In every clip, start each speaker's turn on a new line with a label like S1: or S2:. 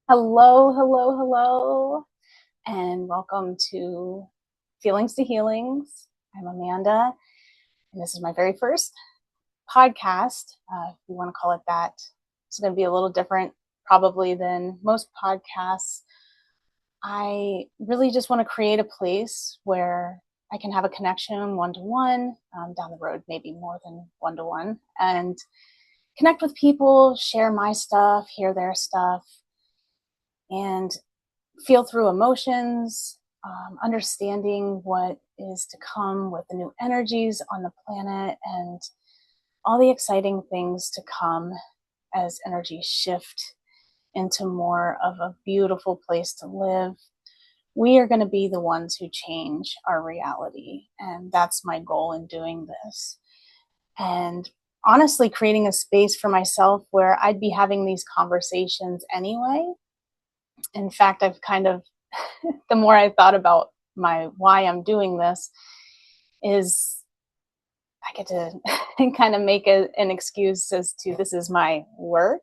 S1: Hello, hello, hello, and welcome to Feelings to Healings. I'm Amanda, and this is my very first podcast, if you want to call it that. It's going to be a little different, probably, than most podcasts. I really just want to create a place where I can have a connection one to one, down the road, maybe more than one to one, and connect with people, share my stuff, hear their stuff, and feel through emotions, understanding what is to come with the new energies on the planet and all the exciting things to come as energies shift into more of a beautiful place to live. We are going to be the ones who change our reality. And that's my goal in doing this. And honestly, creating a space for myself where I'd be having these conversations anyway. In fact, I've kind of the more I thought about my why I'm doing this is I get to kind of make an excuse as to this is my work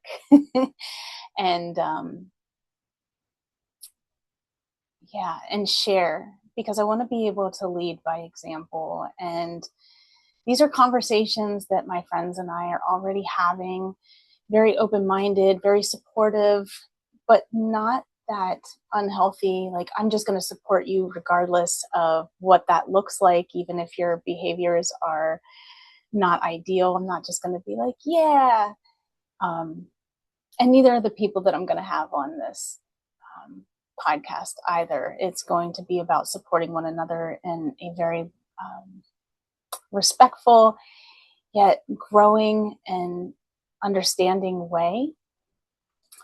S1: and yeah, and share because I want to be able to lead by example. And these are conversations that my friends and I are already having, very open-minded, very supportive, but not that unhealthy, like I'm just going to support you regardless of what that looks like, even if your behaviors are not ideal. I'm not just going to be like, yeah. Um, and neither are the people that I'm going to have on this um, podcast either. It's going to be about supporting one another in a very respectful, yet growing and understanding way.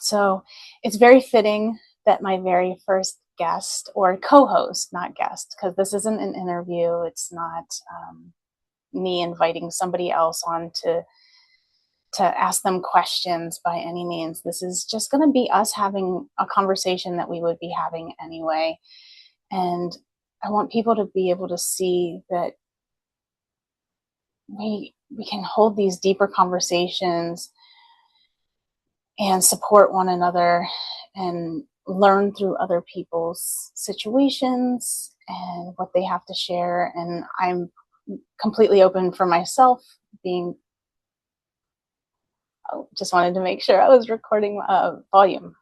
S1: So it's very fitting that my very first guest or co-host, not guest, because this isn't an interview. It's not me inviting somebody else on to ask them questions by any means. This is just going to be us having a conversation that we would be having anyway. And I want people to be able to see that we can hold these deeper conversations and support one another and learn through other people's situations and what they have to share. And I'm completely open for myself being, just wanted to make sure I was recording volume.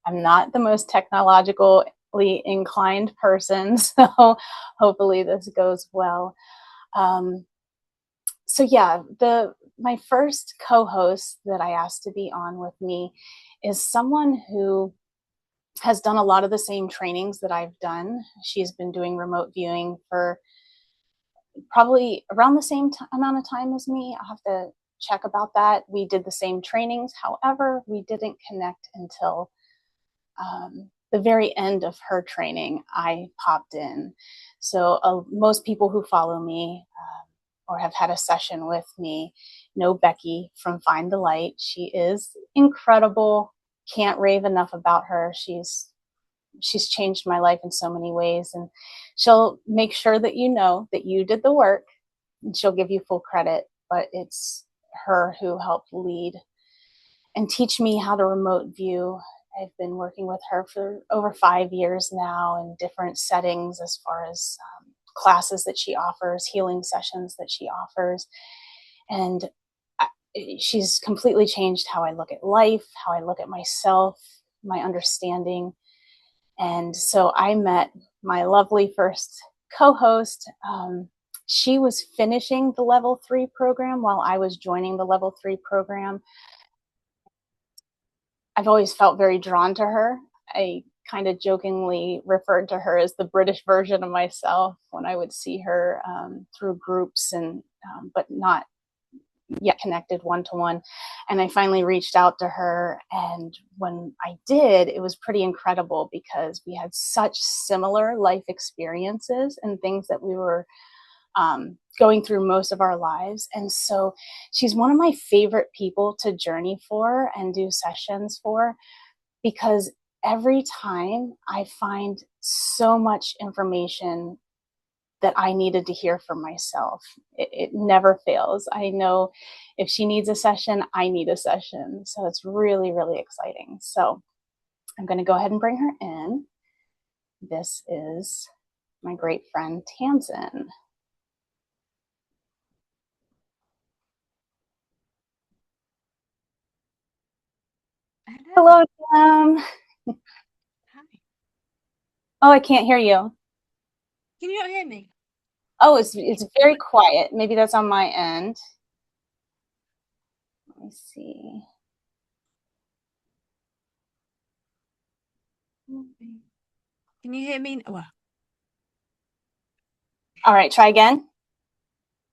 S1: I'm not the most technologically inclined person, so hopefully this goes well. So yeah, my first co-host that I asked to be on with me is someone who has done a lot of the same trainings that I've done. She's been doing remote viewing for probably around the same amount of time as me. I'll have to check about that. We did the same trainings. However, we didn't connect until the very end of her training. I popped in. So most people who follow me or have had a session with me know Becky from Find the Light. She is incredible. Can't rave enough about her. She's changed my life in so many ways, and she'll make sure that you know that you did the work, and she'll give you full credit, but it's her who helped lead and teach me how to remote view. I've been working with her for over 5 years now in different settings as far as classes that she offers, healing sessions that she offers. And she's completely changed how I look at life, how I look at myself, my understanding. And so I met my lovely first co-host. She was finishing the level 3 program while I was joining the level 3 program. I've always felt very drawn to her. I kind of jokingly referred to her as the British version of myself when I would see her through groups and but not yet connected one-to-one. And I finally reached out to her, and when I did, it was pretty incredible because we had such similar life experiences and things that we were going through most of our lives. And so she's one of my favorite people to journey for and do sessions for, because every time I find so much information that I needed to hear from myself. It never fails. I know if she needs a session, I need a session. So it's really, really exciting. So I'm going to go ahead and bring her in. This is my great friend, Tamsin.
S2: Hello.
S1: Hello, Tam.
S2: Hi.
S1: Oh, I can't hear you.
S2: Can you not hear me?
S1: Oh, it's very quiet. Maybe that's on my end. Let me see.
S2: Can you hear me? Well,
S1: All right, try again.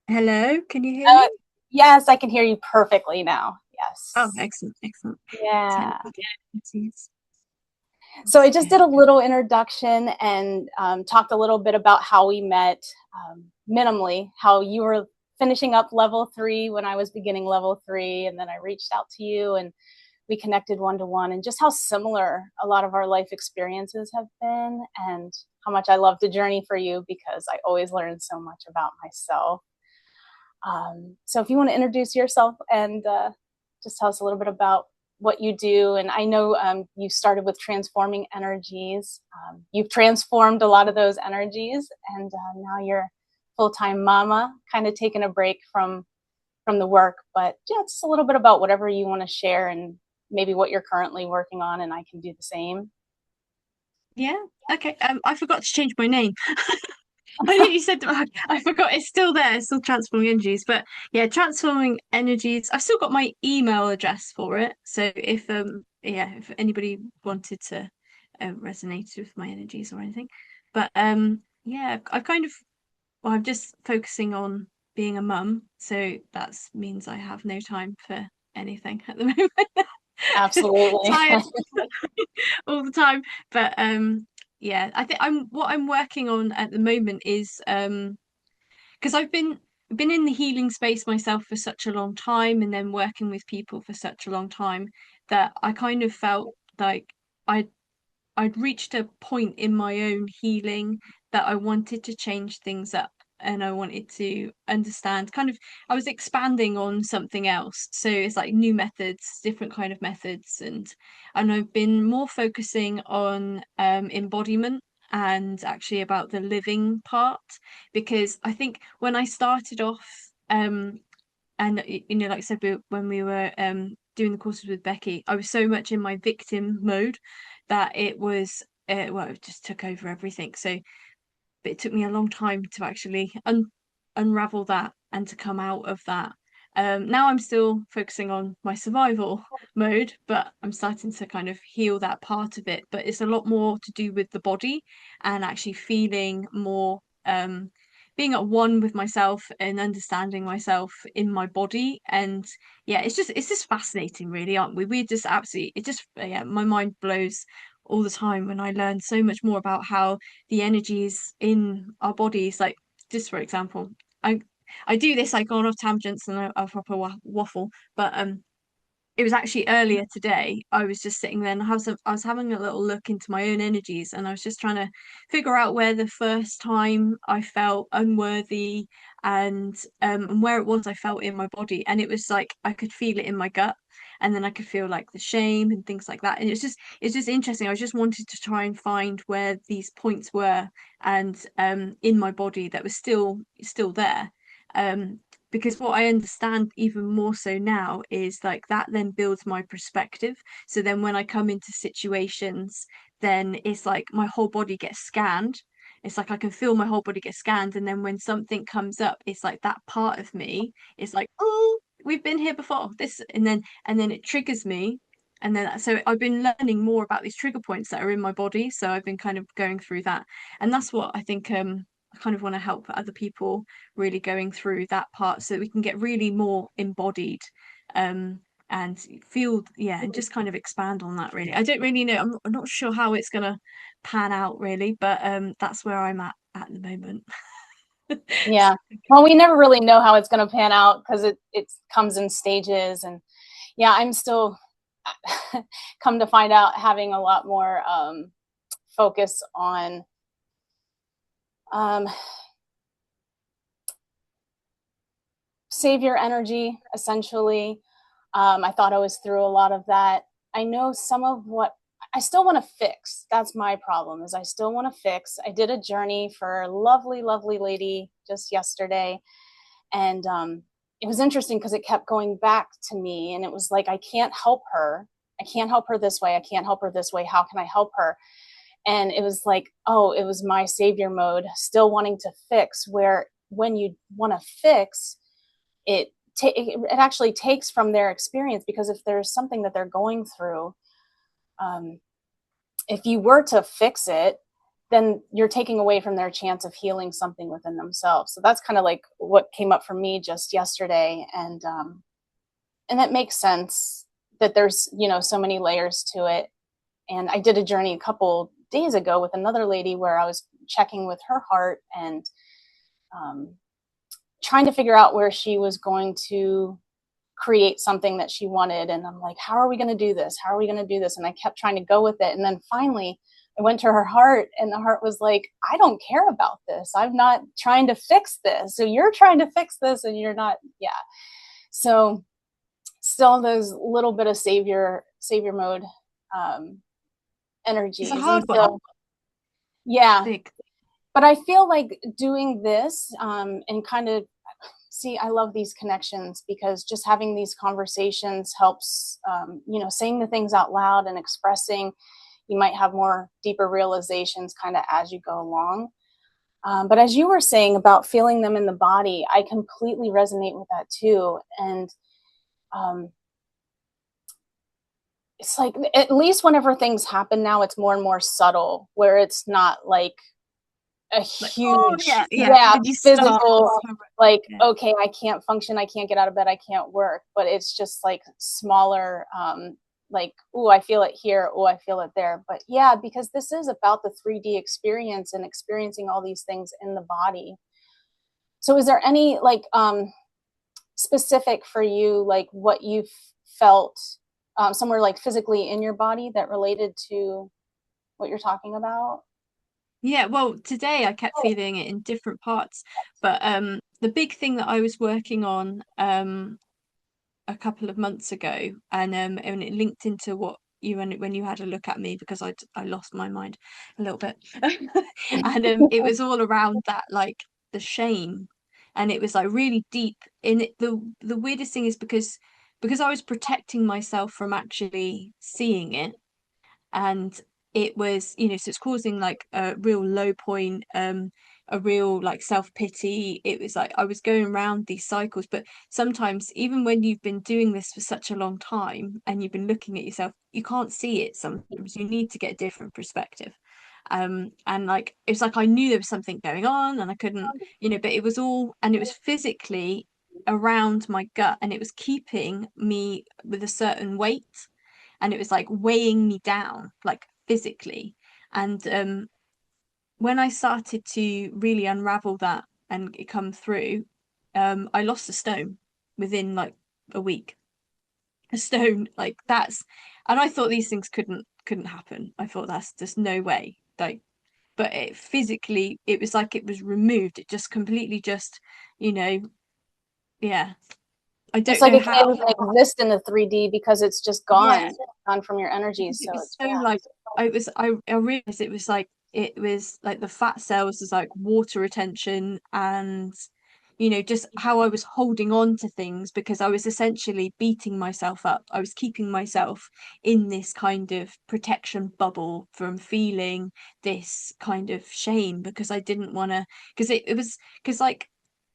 S2: hello. Can you hear
S1: Uh,
S2: me?
S1: yes, I can hear you perfectly now.
S2: Oh,
S1: Yes.
S2: excellent, excellent.
S1: Yeah.
S2: Technical difficulties.
S1: So I
S2: That's
S1: just
S2: good.
S1: did a little introduction and talked a little bit about how we met, minimally, how you were finishing up level 3 when I was beginning level 3, and then I reached out to you and we connected one to one, and just how similar a lot of our life experiences have been, and how much I love the journey for you because I always learn so much about myself. So if you want to introduce yourself and just tell us a little bit about what you do. And I know you started with transforming energies. You've transformed a lot of those energies, and now you're full-time mama, kind of taking a break from the work. But yeah, just a little bit about whatever you want to share, and maybe what you're currently working on, and I can do the same.
S2: Yeah. Okay. I forgot to change my name. I think you said I forgot. It's still there. It's still transforming energies. But yeah, transforming energies. I've still got my email address for it. So if anybody wanted to resonate with my energies or anything, but yeah, I've kind of well, I'm just focusing on being a mum, so that means I have no time for anything at the moment.
S1: Absolutely.
S2: Tired all the time. But yeah, I think I'm working on at the moment is because I've been in the healing space myself for such a long time and then working with people for such a long time that I kind of felt like I I'd reached a point in my own healing that I wanted to change things up and I wanted to understand kind of I was expanding on something else. So it's like new methods, different kind of methods and I've been more focusing on embodiment and actually about the living part because I think when I started off and like I said when we were doing the courses with Becky, I was so much in my victim mode that it was well, it just took over everything. So, but it took me a long time to actually unravel that and to come out of that. Now I'm still focusing on my survival mode, but I'm starting to kind of heal that part of it. But it's a lot more to do with the body and actually feeling more being at one with myself and understanding myself in my body. And yeah, it's just fascinating, really, aren't we? We're just absolutely it just yeah, my mind blows all the time when I learn so much more about how the energies in our bodies, like just for example, I I do this, I go on off tangents and I proper waffle, but it was actually earlier today. I was just sitting there and I was having a little look into my own energies and I was just trying to figure out where the first time I felt unworthy and where it was I felt in my body. And it was like I could feel it in my gut and then I could feel like the shame and things like that. And it's just interesting. I just wanted to try and find where these points were and in my body that was still there. Um because what I understand even more so now is like that then builds my perspective. So then when I come into situations, then it's like my whole body gets scanned. It's like I can feel my whole body get scanned. And then when something comes up, it's like that part of me is like, oh, we've been here before. This and then it triggers me. And then so I've been learning more about these trigger points that are in my body. So I've been kind of going through that. And that's what I think I kind of want to help other people really going through that part so that we can get really more embodied um and feel yeah and just kind of expand on that really. I don't really know. I'm not sure how it's gonna pan out really, but that's where I'm at the moment.
S1: Yeah. Well, we never really know how it's going to pan out because it comes in stages. And yeah, I'm still come to find out having a lot more focus on um, savior energy, essentially. I thought I was through a lot of that. I know some of what I still want to fix. That's my problem, is I still want to fix. I did a journey for a lovely, lovely lady just yesterday. And it was interesting because it kept going back to me. And it was like, I can't help her. I can't help her this way. I can't help her this way. How can I help her? And it was like, oh, it was my savior mode, still wanting to fix, where when you want to fix, it actually takes from their experience, because if there's something that they're going through, um, if you were to fix it, then you're taking away from their chance of healing something within themselves. So that's kind of like what came up for me just yesterday. And that makes sense, that there's, so many layers to it. And I did a journey a couple days ago with another lady where I was checking with her heart and um, trying to figure out where she was going to create something that she wanted. And I'm like, how are we going to do this? How are we going to do this? And I kept trying to go with it. And then finally I went to her heart, and the heart was like, I don't care about this. I'm not trying to fix this. So you're trying to fix this and you're not. Yeah. So still those little bit of savior mode um,
S2: It's a
S1: energies. And
S2: hard one.
S1: so, yeah,
S2: Big.
S1: but I feel like doing this and kind of see, I love these connections, because just having these conversations helps, saying the things out loud and expressing, you might have more deeper realizations kind of as you go along. But as you were saying about feeling them in the body, I completely resonate with that too. And um, it's like, at least whenever things happen now, it's more and more subtle, where it's not like a
S2: Like, oh
S1: huge,
S2: yeah, yeah.
S1: yeah,
S2: Then you start.
S1: physical, like,
S2: Yeah.
S1: okay, I can't function, I can't get out of bed, I can't work. But it's just like smaller, like, oh, I feel it here, oh, I feel it there. But yeah, because this is about the 3D experience and experiencing all these things in the body. So is there any like specific for you, like what you felt somewhere like physically in your body that related to what you're talking about?
S2: Yeah, well, today I kept feeling it in different parts, but the big thing that I was working on a couple of months ago, and it linked into what you when you had a look at me, because I lost my mind a little bit, and it was all around that, like the shame, and it was like really deep in it. The weirdest thing is because I was protecting myself from actually seeing it, and it was, so it's causing like a real low point, a real like self-pity. It was like I was going around these cycles, but sometimes even when you've been doing this for such a long time and you've been looking at yourself, you can't see it. Sometimes you need to get a different perspective, and like it's like I knew there was something going on and I couldn't, but it was all, and it was physically around my gut, and it was keeping me with a certain weight, and it was like weighing me down, like physically. And when I started to really unravel that and it come through, I lost a stone within like a week. A stone, like that's, and I thought these things couldn't happen. I thought that's just no way. Like, but it physically, it was like it was removed. It just completely just, you know, yeah. I
S1: It's
S2: don't
S1: like
S2: know
S1: it can't
S2: how.
S1: even exist in the 3D because it's just
S2: Yeah,
S1: gone from your energies.
S2: because
S1: So
S2: it was
S1: it's,
S2: so
S1: yeah.
S2: like I realized it was like the fat cells was like water retention, and just how I was holding on to things because I was essentially beating myself up. I was keeping myself in this kind of protection bubble from feeling this kind of shame because I didn't want to, because it was, because like,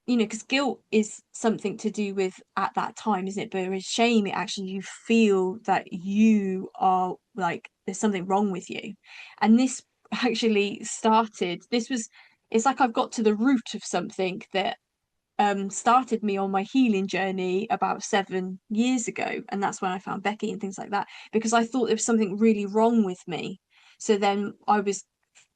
S2: because guilt is something to do with at that time, isn't it? But with shame, it actually, you feel that you are like there's something wrong with you. And this actually started, it's like I've got to the root of something that started me on my healing journey about 7 years ago. And that's when I found Becky and things like that, because I thought there was something really wrong with me. So then I was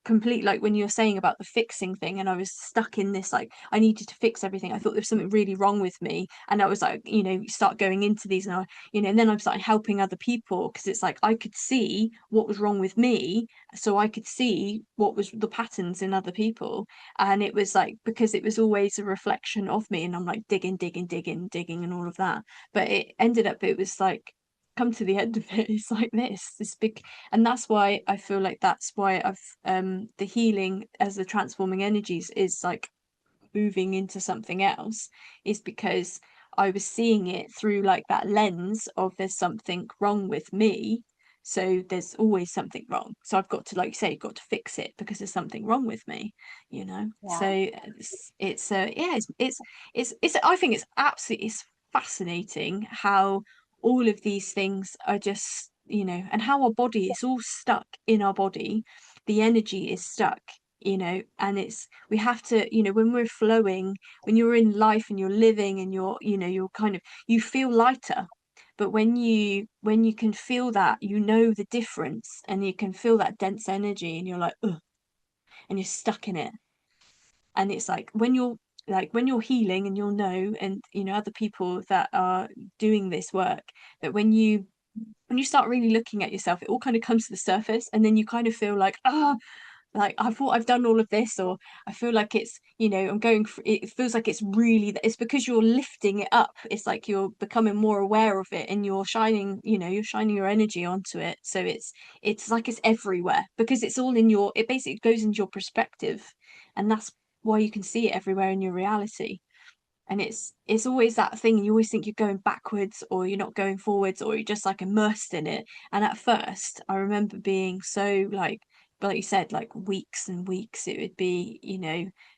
S2: complete, like when you were saying about the fixing thing, and I was stuck in this, like I needed to fix everything. I thought there was something really wrong with me, and I was like, you start going into these, and and then I started helping other people, because it's like I could see what was wrong with me, so I could see what was the patterns in other people. And it was like, because it was always a reflection of me, and I'm like digging, digging, digging, digging, and all of that. But it ended up, it was like, come to the end of it, it's like this big. And that's why I feel like, that's why I've the healing as the transforming energies is like moving into something else, is because I was seeing it through like that lens of, there's something wrong with me, so there's always something wrong, so I've got to, like you say, got to fix it, because there's something wrong with me, so
S1: Yeah.
S2: it's yeah, it's I think it's absolutely, it's fascinating how all of these things are just, and how our body is all stuck in our body, the energy is stuck, and it's, we have to, when we're flowing, when you're in life and you're living, and you're kind of, you feel lighter. But when you can feel that, the difference, and you can feel that dense energy, and you're like, ugh, and you're stuck in it. And it's like, when you're healing, and and other people that are doing this work, that when you start really looking at yourself, it all kind of comes to the surface, and then you kind of feel like, like I thought I've done all of this, or I feel like it's, I'm going for, it feels like it's because you're lifting it up. It's like you're becoming more aware of it, and you're shining your energy onto it. So it's like it's everywhere, because it's all in your, it basically goes into your perspective, and that's why you can see it everywhere in your reality. And it's always that thing, you always think you're going backwards, or you're not going forwards, or you're just like immersed in it. And at first I remember being so like you said, like weeks and weeks, it would be,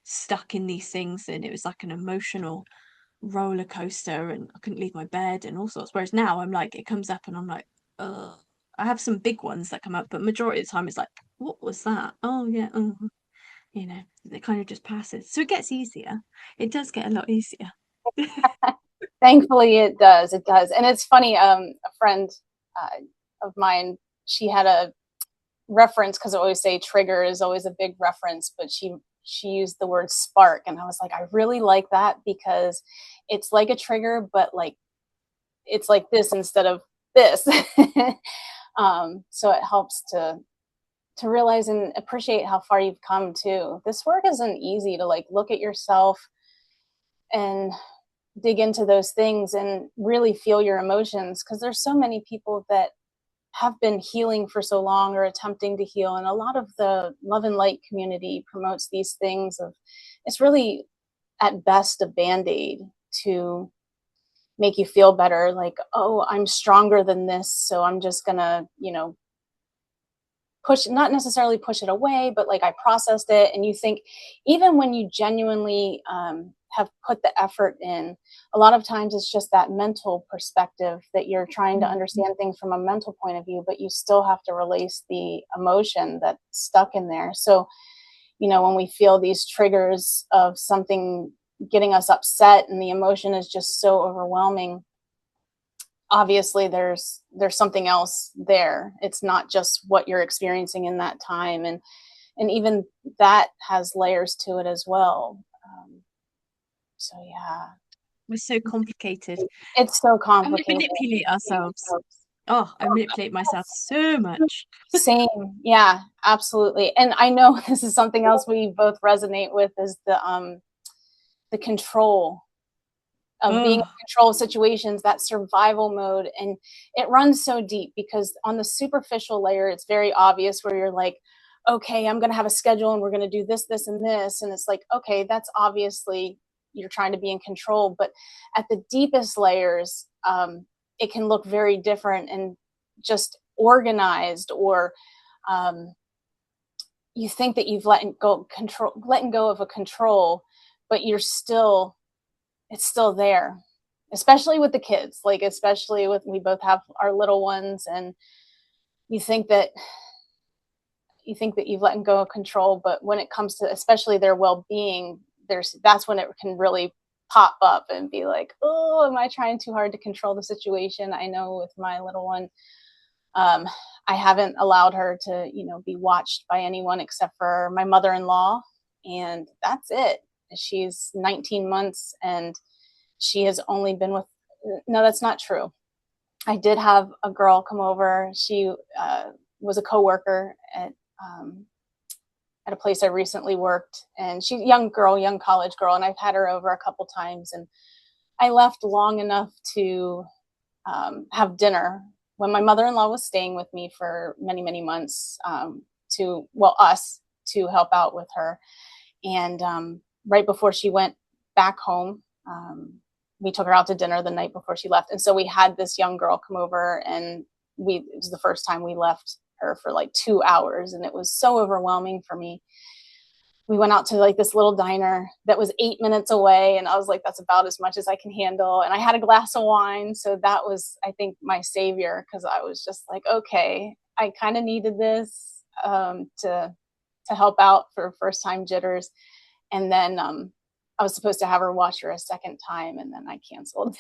S2: stuck in these things, and it was like an emotional roller coaster, and I couldn't leave my bed and all sorts. Whereas now I'm like, it comes up and I'm like, ugh. I have some big ones that come up, but majority of the time it's like, what was that? Oh yeah, it kind of just passes. So it gets easier. It does get a lot easier.
S1: Thankfully, it does. It does. And it's funny. A friend of mine, she had a reference, because I always say trigger is always a big reference, but she used the word spark, and I was like, I really like that, because it's like a trigger, but like it's like this instead of this. So it helps to realize and appreciate how far you've come too. This work isn't easy, to like look at yourself and dig into those things and really feel your emotions, because there's so many people that have been healing for so long, or attempting to heal, and a lot of the love and light community promotes these things of, it's really at best a band-aid to make you feel better, like, oh, I'm stronger than this, so I'm just gonna, push, not necessarily push it away, but like I processed it. And you think, even when you genuinely have put the effort in, a lot of times it's just that mental perspective, that you're trying to
S2: Mm.
S1: understand things from a mental point of view, but you still have to release the emotion that's stuck in there. So, when we feel these triggers of something getting us upset, and the emotion is just so overwhelming, obviously there's something else there. It's not just what you're experiencing in that time, and even that has layers to it as well. So yeah,
S2: We're so complicated,
S1: it's so
S2: and we
S1: complicated.
S2: manipulate ourselves. Oh, I manipulate myself so much.
S1: Same, yeah, absolutely. And I know this is something else we both resonate with, is the control of being in
S2: Oh,
S1: control of situations, that survival mode. And it runs so deep, because on the superficial layer, it's very obvious, where you're like, okay, I'm going to have a schedule, and we're going to do this, this, and this. And it's like, okay, that's obviously you're trying to be in control. But at the deepest layers, it can look very different, and just organized, or um, you think that you've letting go of a control, but you're still, it's still there, especially with the kids, like especially with, we both have our little ones, and you think that you've let go of control, but when it comes to especially their well-being, that's when it can really pop up and be like, oh, am I trying too hard to control the situation? I know with my little one, Um, I haven't allowed her to, be watched by anyone except for my mother-in-law, and that's it. She's 19 months and she has only been with, no, that's not true. I did have a girl come over. She was a coworker um, at a place I recently worked, and she's a young girl, young college girl, and I've had her over a couple times. And I left long enough to have dinner when my mother-in-law was staying with me for many, many months, us to help out with her. And right before she went back home, we took her out to dinner the night before she left. And so we had this young girl come over, and it was the first time we left her for like 2 hours. And it was so overwhelming for me. We went out to like this little diner that was 8 minutes away. And I was like, that's about as much as I can handle. And I had a glass of wine. So that was, I think, my savior, because I was just like, okay, I kind of needed this to help out for first time jitters. And then I was supposed to have her watch her a second time, and then I canceled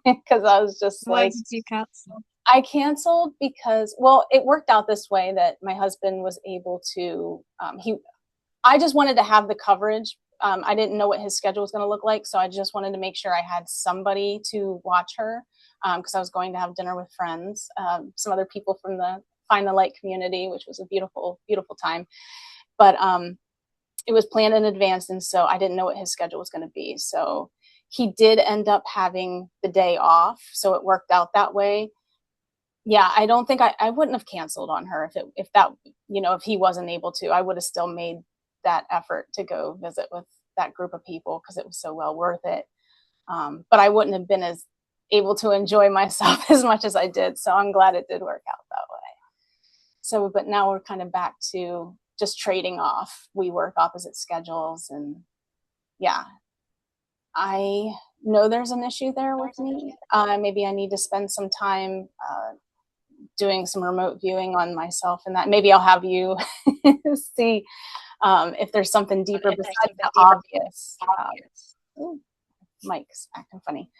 S1: because I was just
S2: Why
S1: like,
S2: did you cancel?
S1: I canceled because, well, it worked out this way that my husband was able to, I just wanted to have the coverage. I didn't know what his schedule was going to look like. So I just wanted to make sure I had somebody to watch her, because I was going to have dinner with friends, some other people from the Find the Light community, which was a beautiful, beautiful time. But it was planned in advance. And so I didn't know what his schedule was going to be. So he did end up having the day off. So it worked out that way. Yeah, I don't think I wouldn't have canceled on her if he wasn't able to. I would have still made that effort to go visit with that group of people because it was so well worth it. But I wouldn't have been as able to enjoy myself as much as I did. So I'm glad it did work out that way. So, but now we're kind of back to just trading off. We work opposite schedules, and yeah, I know there's an issue there with me. Maybe I need to spend some time doing some remote viewing on myself, and that maybe I'll have you see if there's something deeper besides the obvious. Ooh, Mike's acting funny.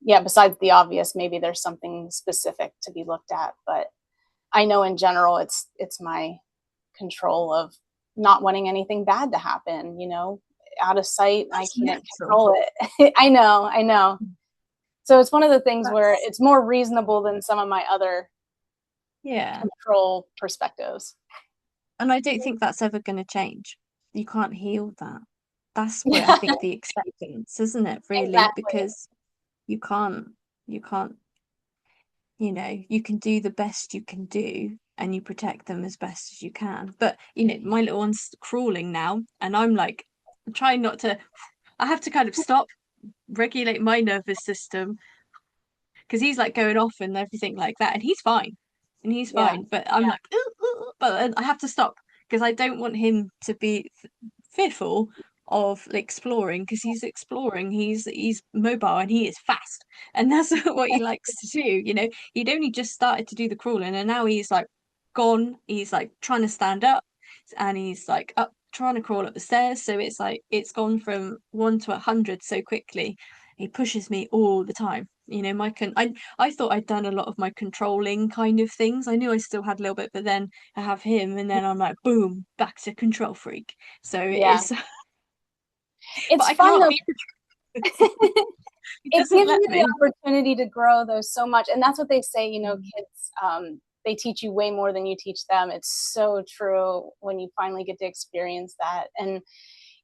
S1: Yeah, besides the obvious, maybe there's something specific to be looked at. But I know in general, it's my control of not wanting anything bad to happen. Out of sight,
S2: That's
S1: I can't
S2: natural.
S1: control it. I know. So it's one of the things where
S2: That's
S1: it's more reasonable than some of my other
S2: yeah.
S1: control perspectives.
S2: And I don't think that's ever going to change. You can't heal that. That's where I
S1: Yeah,
S2: think the acceptance, isn't it, really?
S1: exactly.
S2: Because you can't, you can't, you can do the best you can do and you protect them as best as you can. But, my little one's crawling now, and I'm like, trying not to, I have to kind of stop, regulate my nervous system because he's like going off and everything like that, and he's fine,
S1: Yeah,
S2: But I'm like, ooh, ooh, ooh," but I have to stop because I don't want him to be fearful of like, exploring because he's exploring. He's mobile and he is fast, and that's what he likes to do. He'd only just started to do the crawling, and now he's like gone. He's like trying to stand up, and he's like up trying to crawl up the stairs. So it's like it's gone from 1 to 100 so quickly. He pushes me all the time. I thought I'd done a lot of my controlling kind of things. I knew I still had a little bit, but then I have him, and then I'm like, boom, back to control freak. So it
S1: yeah.
S2: is, but
S1: It's
S2: I
S1: fun
S2: can't
S1: though.
S2: be. He
S1: It
S2: doesn't
S1: gives
S2: let
S1: you the
S2: me.
S1: opportunity to grow though so much, and that's what they say.
S2: Mm.
S1: Kids, they teach you way more than you teach them. It's so true when you finally get to experience that. And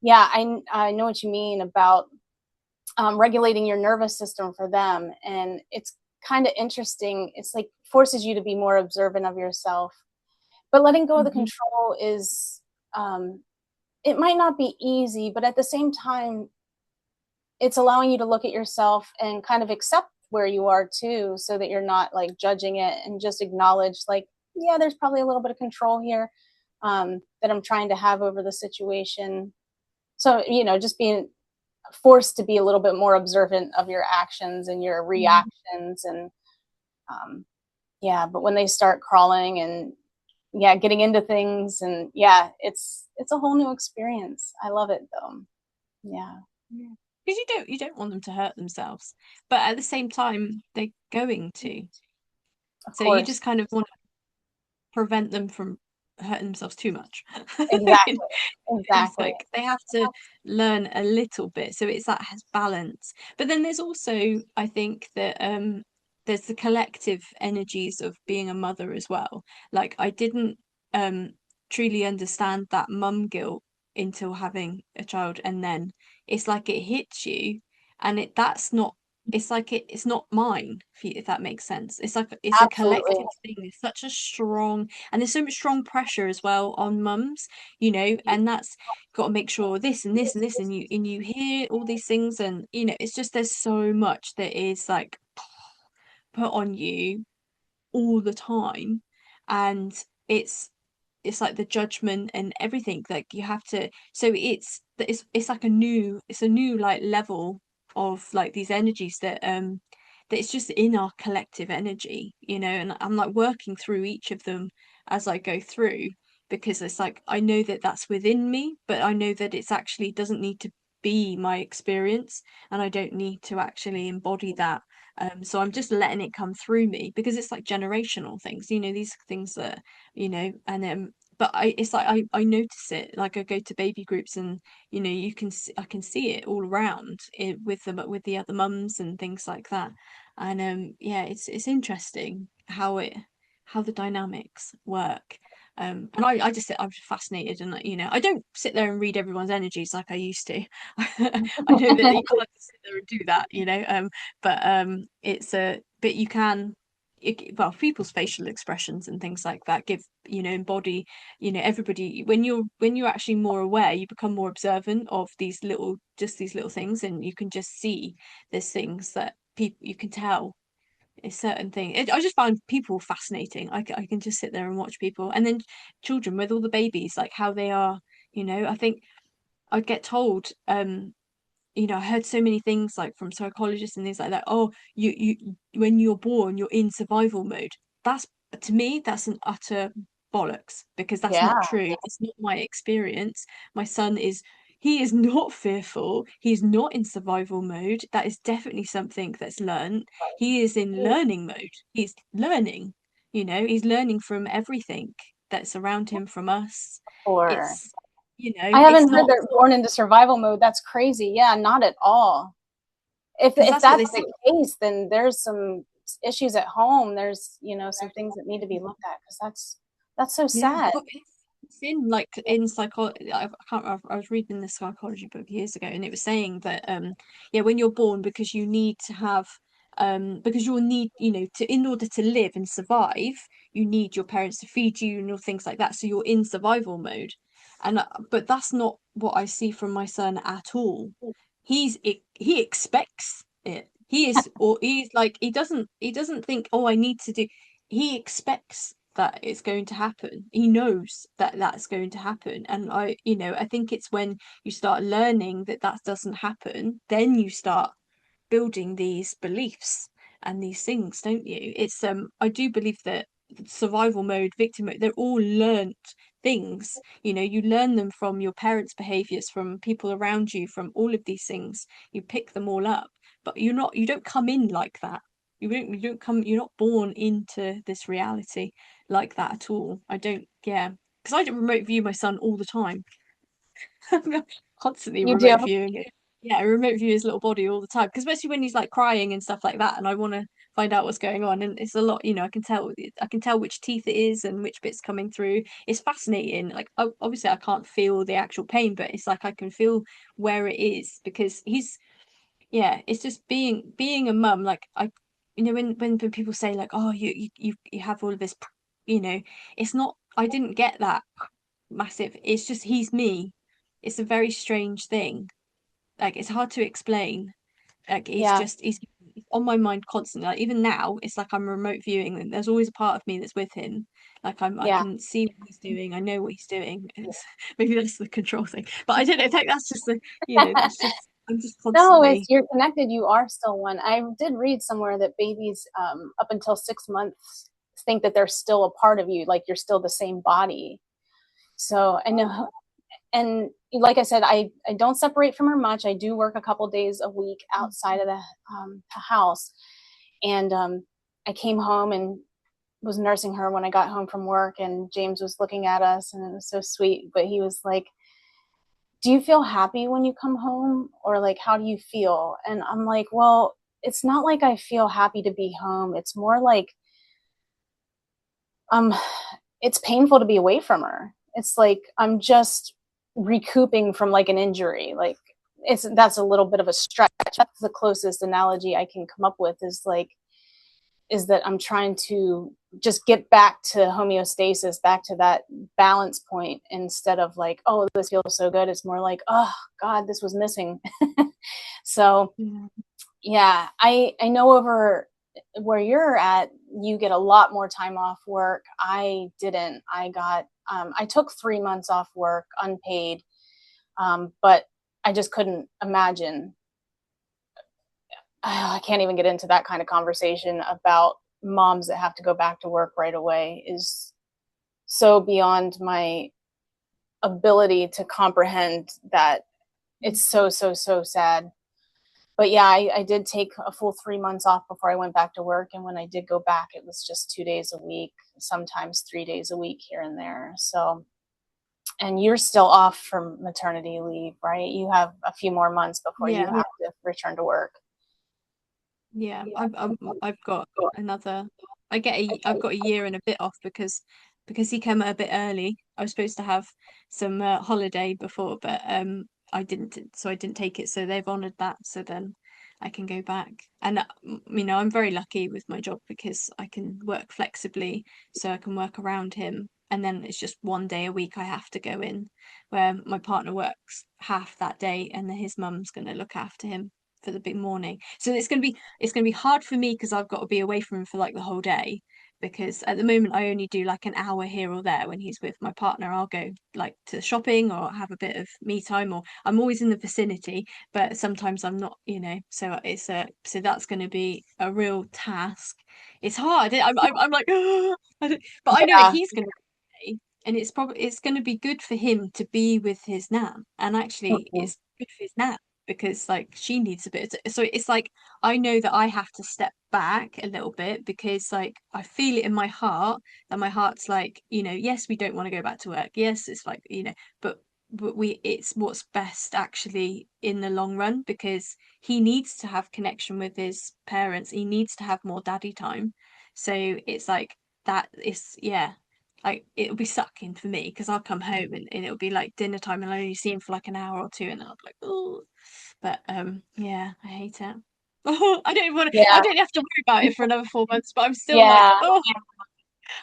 S1: yeah, I know what you mean about regulating your nervous system for them. And it's kind of interesting. It's like forces you to be more observant of yourself. But letting go of the
S2: Mhm.
S1: control is, um, it might not be easy, but at the same time, it's allowing you to look at yourself and kind of accept where you are too, so that you're not like judging it, and just acknowledge, like, yeah, there's probably a little bit of control here, that I'm trying to have over the situation. So, just being forced to be a little bit more observant of your actions and your
S2: Mm.
S1: reactions. And um, yeah, but when they start crawling and yeah, getting into things, and yeah, it's a whole new experience. I love it though. Yeah.
S2: Yeah. Because you don't want them to hurt themselves, but at the same time, they're going to.
S1: Of
S2: So you
S1: course.
S2: just kind of want to prevent them from hurting themselves too much.
S1: Exactly.
S2: It's
S1: Exactly.
S2: like they have to learn a little bit, so it's that has balance. But then there's also, I think that there's the collective energies of being a mother as well. Like I didn't um truly understand that mum guilt until having a child, and then it's like it hits you, and that's not, it's like it's not mine, if that makes sense. It's like it's a
S1: Absolutely.
S2: collective thing. It's such a strong, and there's so much strong pressure as well on mums, and that's got to make sure this and this and this, and you hear all these things, and it's just there's so much that is like put on you all the time, and it's it's like the judgment and everything, like you have to, so it's like a new like level of like these energies that it's just in our collective energy, and I'm like working through each of them as I go through, because it's like I know that that's within me, but I know that it's actually doesn't need to be my experience, and I don't need to actually embody that. So I'm just letting it come through me, because it's like generational things, these things that, and but it's like I notice it. Like I go to baby groups, and I can see it all around it with the other mums and things like that. And yeah, it's interesting how the dynamics work. And I just I'm fascinated, and I don't sit there and read everyone's energies like I used to. I know that you can't just sit there and do that, but it's a but you can, well, people's facial expressions and things like that give, embody, everybody, when you're actually more aware, you become more observant of these little things, and you can just see there's things that people, you can tell a certain thing. I just find people fascinating. I can just sit there and watch people, and then children with all the babies, like how they are, I think I'd get told, I heard so many things like from psychologists and things like that. Oh, you when you're born, you're in survival mode. That's, to me, that's an utter bollocks, because that's
S1: Yeah.
S2: not true. That's not my experience. My son is he is not fearful. He's not in survival mode. That is definitely something that's learned. He is in learning mode. He's learning, he's learning from everything that's around him, from us.
S1: Or
S2: It's,
S1: I
S2: it's
S1: haven't heard
S2: not,
S1: they're born into survival mode. That's crazy. Yeah, not at all.
S2: because
S1: If
S2: that's what
S1: that's
S2: they say.
S1: the case, then there's some issues at home. There's, some things that need to be looked at, because that's so
S2: Yeah,
S1: sad.
S2: but it's in like in psychology. I can't remember, I was reading this psychology book years ago, and it was saying that yeah, when you're born, because you need to have because you'll need, to, in order to live and survive, you need your parents to feed you and all things like that. So you're in survival mode, and but that's not what I see from my son at all. He expects it. He is, or he's like, he doesn't think, oh, I need to do. He expects that it's going to happen. He knows that that's going to happen. And I think it's when you start learning that that doesn't happen, then you start building these beliefs and these things, don't you? It's I do believe that survival mode, victim mode, they're all learnt things. You learn them from your parents' behaviors, from people around you, from all of these things. You pick them all up, but you don't come in like that. You don't come, you're not born into this reality like that at all. I don't, yeah. Because I don't remote view my son all the time. Constantly
S1: You do?
S2: remote viewing it. Yeah, I remote view his little body all the time. Because especially when he's like crying and stuff like that, and I want to find out what's going on. And it's a lot, I can tell which teeth it is and which bit's coming through. It's fascinating. Like obviously I can't feel the actual pain, but it's like I can feel where it is, because yeah, it's just being a mum. Like when people say like, oh, you have all of this, you know, it's not. I didn't get that massive. It's just he's me. It's a very strange thing. Like it's hard to explain. Like
S1: Yeah.
S2: he's on my mind constantly. Like even now, it's like I'm remote viewing, and there's always a part of me that's with him. Like I
S1: Yeah.
S2: can see what he's doing. I know what he's doing. Maybe that's the control thing, but I don't know. I think that's just that's just, I'm just
S1: No, it's
S2: constantly.
S1: you're connected. You are still one. I did read somewhere that babies, up until 6 months, think that they're still a part of you, like you're still the same body. So I know, and like I said, I don't separate from her much. I do work a couple days a week outside of the house, and I came home, and was nursing her when I got home from work, and James was looking at us, and it was so sweet. But he was like, do you feel happy when you come home? Or like, how do you feel? And I'm like, well, it's not like I feel happy to be home. It's more like, um, it's painful to be away from her. It's like, I'm just recouping from like an injury. Like, that's a little bit of a stretch. That's the closest analogy I can come up with, is that I'm trying to just get back to homeostasis, back to that balance point, instead of like, oh, this feels so good. It's more like, oh God, this was missing. So
S2: Yeah.
S1: yeah, I know over where you're at, you get a lot more time off work. I didn't. I took 3 months off work unpaid, but I just couldn't imagine. I can't even get into that kind of conversation about moms that have to go back to work right away. Is so beyond my ability to comprehend that. It's so, so, so sad. But yeah, I did take a full 3 months off before I went back to work. And when I did go back, it was just 2 days a week, sometimes 3 days a week here and there. So, and you're still off from maternity leave, right? You have a few more months before you
S2: Yeah.
S1: have to return to work.
S2: Yeah, I've got another. I've got a year and a bit off because he came a bit early. I was supposed to have some holiday before, but I didn't, so I didn't take it. So they've honoured that. So then I can go back. And I'm very lucky with my job because I can work flexibly, so I can work around him. And then it's just 1 day a week I have to go in, where my partner works half that day, and then his mum's going to look after him for the big morning. So it's gonna be hard for me because I've got to be away from him for like the whole day. Because at the moment I only do like an hour here or there when he's with my partner. I'll go like to shopping or have a bit of me time, or I'm always in the vicinity, but sometimes I'm not. So so that's going to be a real task. It's hard. I'm like, but I know that
S1: Yeah.
S2: he's going to and it's going to be good for him to be with his nan, and actually
S1: Mhm.
S2: it's good for his nan because like she needs a bit so it's like I know that I have to step back a little bit because like I feel it in my heart that my heart's like, yes, we don't want to go back to work, yes, it's like, but we it's what's best actually in the long run, because he needs to have connection with his parents, he needs to have more daddy time. So it's like that is, yeah, like it'll be sucking for me because I'll come home and it'll be like dinner time and I only see him for like an hour or two and I'll be like, oh, but yeah, I hate it. I don't want to, I
S1: Yeah.
S2: don't have to worry about it for another 4 months, but I'm still like,
S1: Yeah.
S2: oh,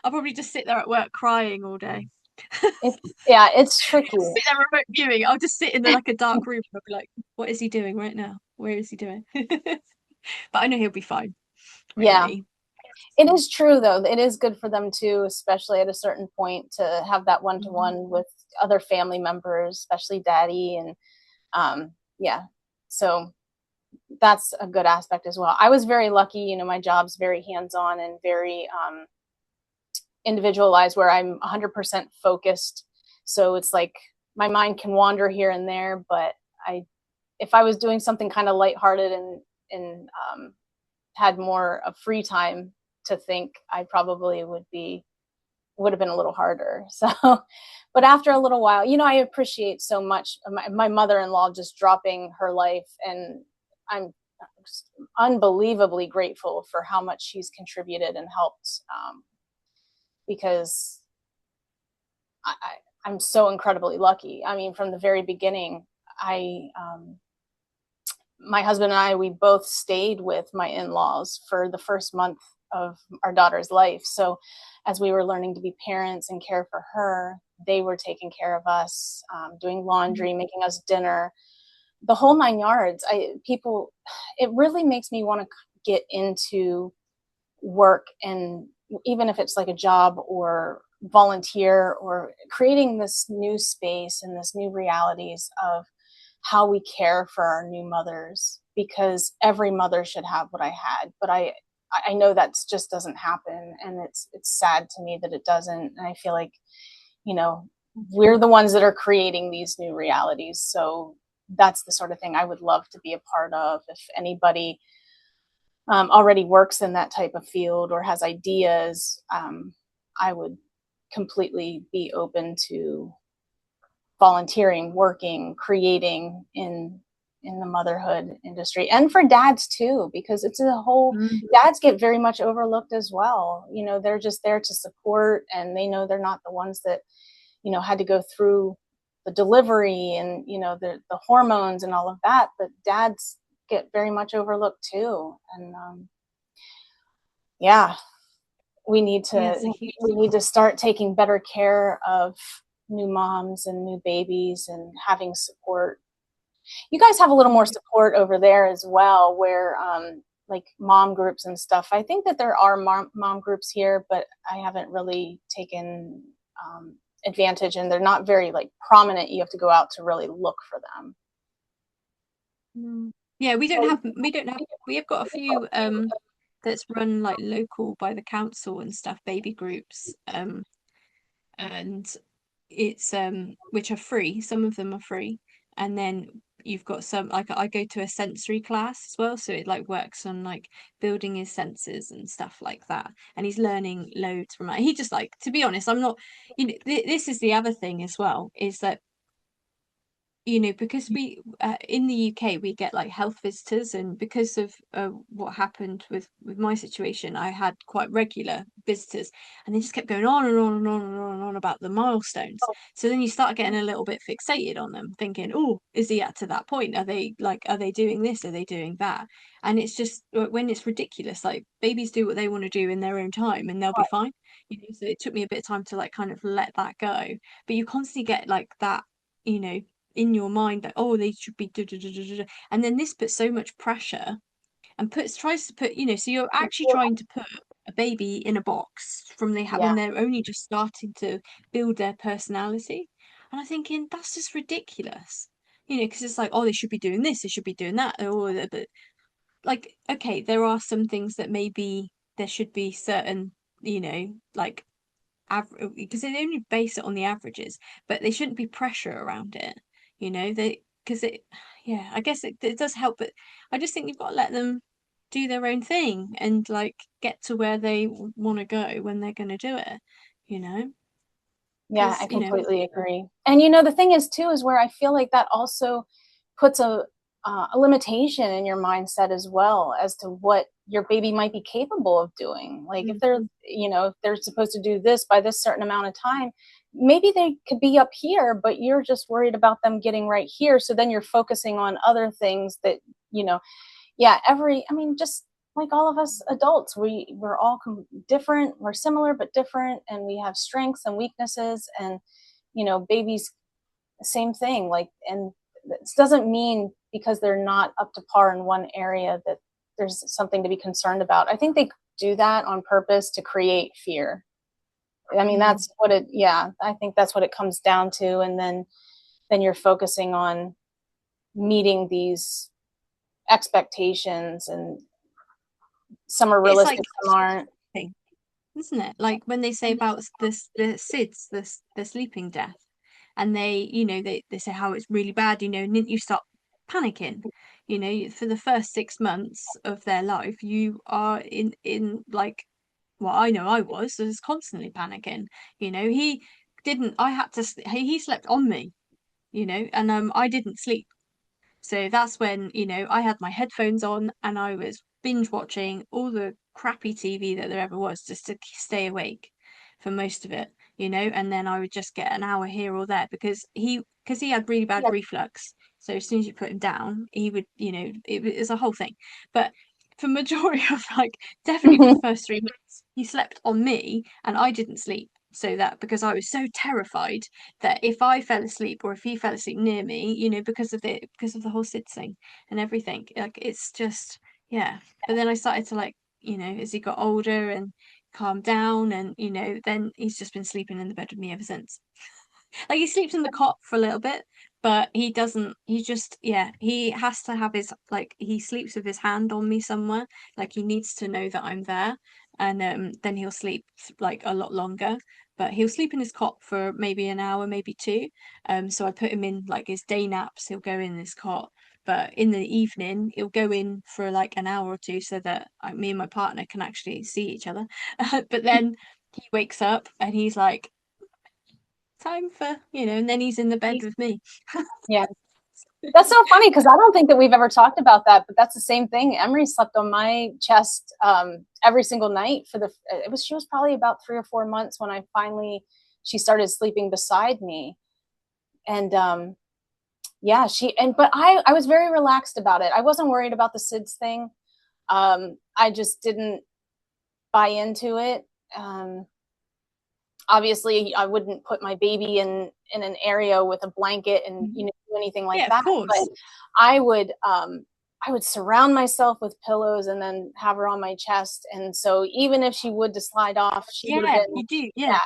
S2: I'll probably just sit there at work crying all day.
S1: Yeah, it's tricky.
S2: Sit there remote viewing. I'll just sit in like a dark room and I'll be like, what is he doing right now? Where is he doing? But I know he'll be fine,
S1: Yeah.
S2: really.
S1: It is true though. It is good for them too, especially at a certain point, to have that one to
S2: Mhm.
S1: one with other family members, especially daddy. And yeah, so that's a good aspect as well. I was very lucky, my job's very hands on and very individualized, where I'm 100% focused. So it's like my mind can wander here and there, but if I was doing something kind of lighthearted and had more of free time to think, I probably would have been a little harder. So, but after a little while, I appreciate so much my mother-in-law just dropping her life, and I'm unbelievably grateful for how much she's contributed and helped, because I'm so incredibly lucky. I mean, from the very beginning, I my husband and I, we both stayed with my in-laws for the first month of our daughter's life. So as we were learning to be parents and care for her, they were taking care of us, doing laundry, making us dinner, the whole 9 yards. It really makes me want to get into work, and even if it's like a job or volunteer, or creating this new space and this new realities of how we care for our new mothers, because every mother should have what I had. But I know that just doesn't happen, and it's sad to me that it doesn't. And I feel like, you know we're the ones that are creating these new realities. So that's the sort of thing I would love to be a part of. If anybody already works in that type of field or has ideas, I would completely be open to volunteering, working, creating in the motherhood industry, and for dads too, because it's a whole,
S2: Mm.
S1: dads get very much overlooked as well. You know, they're just there to support, and they know they're not the ones that, you know, had to go through the delivery and, you know, the hormones and all of that, but dads get very much overlooked too. And yeah, we need
S2: Yeah,
S1: to
S2: it's a huge
S1: we need to start taking better care of new moms and new babies and having support. You guys have a little more
S2: thing.
S1: support over there as well, where like mom groups and stuff. I think that there are mom groups here, but I haven't really taken advantage, and they're not very like prominent. You have to go out to really look for them.
S2: Mm. Yeah, we have got a few that's run like local by the council and stuff, baby groups. And it's which are free. Some of them are free. And then you've got some like I go to a sensory class as well, so it like works on like building his senses and stuff like that. And he's learning loads from it. He just like, to be honest, I'm not, this is the other thing as well, is that because we in the UK we get like health visitors, and because of what happened with my situation, I had quite regular visitors, and they just kept going on and on and on and on and on about the milestones. So then you start getting a little bit fixated on them, thinking, oh, is he at to that point? Are they doing this? Are they doing that? And it's just when it's ridiculous, like babies do what they want to do in their own time, and they'll be fine. So it took me a bit of time to like kind of let that go. But you constantly get like that, you know in your mind that, oh, they should be da, da, da, da, da. And then this puts so much pressure and puts tries to put, so you're actually trying to put a baby in a box from
S1: Yeah,
S2: when they're only just starting to build their personality. And I'm thinking that's just ridiculous, because it's like, oh, they should be doing this, they should be doing that, or but like, okay, there are some things that maybe there should be certain, like because they only base it on the averages, but they shouldn't be pressure around it, they because it yeah, I guess it does help, but I just think you've got to let them do their own thing and like get to where they want to go when they're going to do it, you know
S1: yeah,
S2: because
S1: I completely agree. And you know, the thing is too, is where I feel like that also puts a limitation in your mindset as well as to what your baby might be capable of doing. Like if they're,
S2: Mhm.
S1: you know, if they're supposed to do this by this certain amount of time, maybe they could be up here, but you're just worried about them getting right here. So then you're focusing on other things that, you know, yeah, I mean, just like all of us adults, we're all different, we're similar but different, and we have strengths and weaknesses. And you know, babies, same thing. Like, and this doesn't mean because they're not up to par in one area that there's something to be concerned about. I think they do that on purpose to create fear. I mean,
S2: Mm.
S1: that's what it, yeah, I think that's what it comes down to. And then you're focusing on meeting these expectations, and some are
S2: It's like
S1: realistic, some aren't.
S2: thing, isn't it? Like when they say about this the SIDS, the sleeping death, and they say how it's really bad, and then you start panicking. For the first 6 months of their life, you are in like, well, I know I was constantly panicking. He didn't. I had to. He slept on me. And I didn't sleep. So that's when, I had my headphones on and I was binge watching all the crappy TV that there ever was just to stay awake for most of it, and then I would just get an hour here or there because he had really bad reflux. So as soon as you put him down, he would, it was a whole thing. But for majority of like definitely for the first 3 months, he slept on me and I didn't sleep. So that because I was so terrified that if I fell asleep or if he fell asleep near me, because of the whole Sid thing and everything, like it's just yeah. But then I started to like, as he got older and calmed down, and then he's just been sleeping in the bed with me ever since. Like he sleeps in the cot for a little bit, but he doesn't. He just yeah. He has to have his like he sleeps with his hand on me somewhere. Like he needs to know that I'm there, and then he'll sleep like a lot longer. But he'll sleep in his cot for maybe an hour, maybe two. So I put him in like his day naps. He'll go in his cot but in the evening it'll go in for like an hour or two so that me and my partner can actually see each other. But then he wakes up and he's like, time for, and then he's in the bed with me.
S1: Yeah. That's so funny because I don't think that we've ever talked about that, but that's the same thing. Emery slept on my chest every single night she was probably about 3 or 4 months when she started sleeping beside me. And yeah, but I was very relaxed about it. I wasn't worried about the SIDS thing. I just didn't buy into it. Obviously I wouldn't put my baby in an area with a blanket and do anything like
S2: Yeah, of
S1: that, but
S2: course.
S1: I would surround myself with pillows and then have her on my chest, and so even if she would to slide off, she would have
S2: Yeah,
S1: been,
S2: you do.
S1: yeah.
S2: Yeah.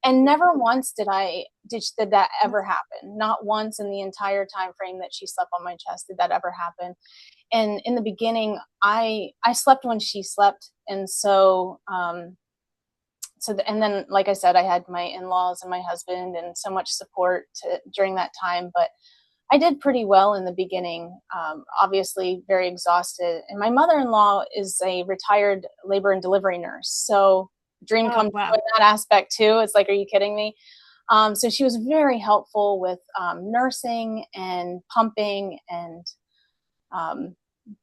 S1: And never once did that ever happen. Not once in the entire time frame that she slept on my chest did that ever happen. And in the beginning, I slept when she slept, and and then, like I said, I had my in-laws and my husband and so much support during that time. But I did pretty well in the beginning, obviously very exhausted. And my mother-in-law is a retired labor and delivery nurse. So dream
S2: Oh,
S1: come true
S2: wow.
S1: in that aspect too. It's like, are you kidding me? So she was very helpful with nursing and pumping, and um,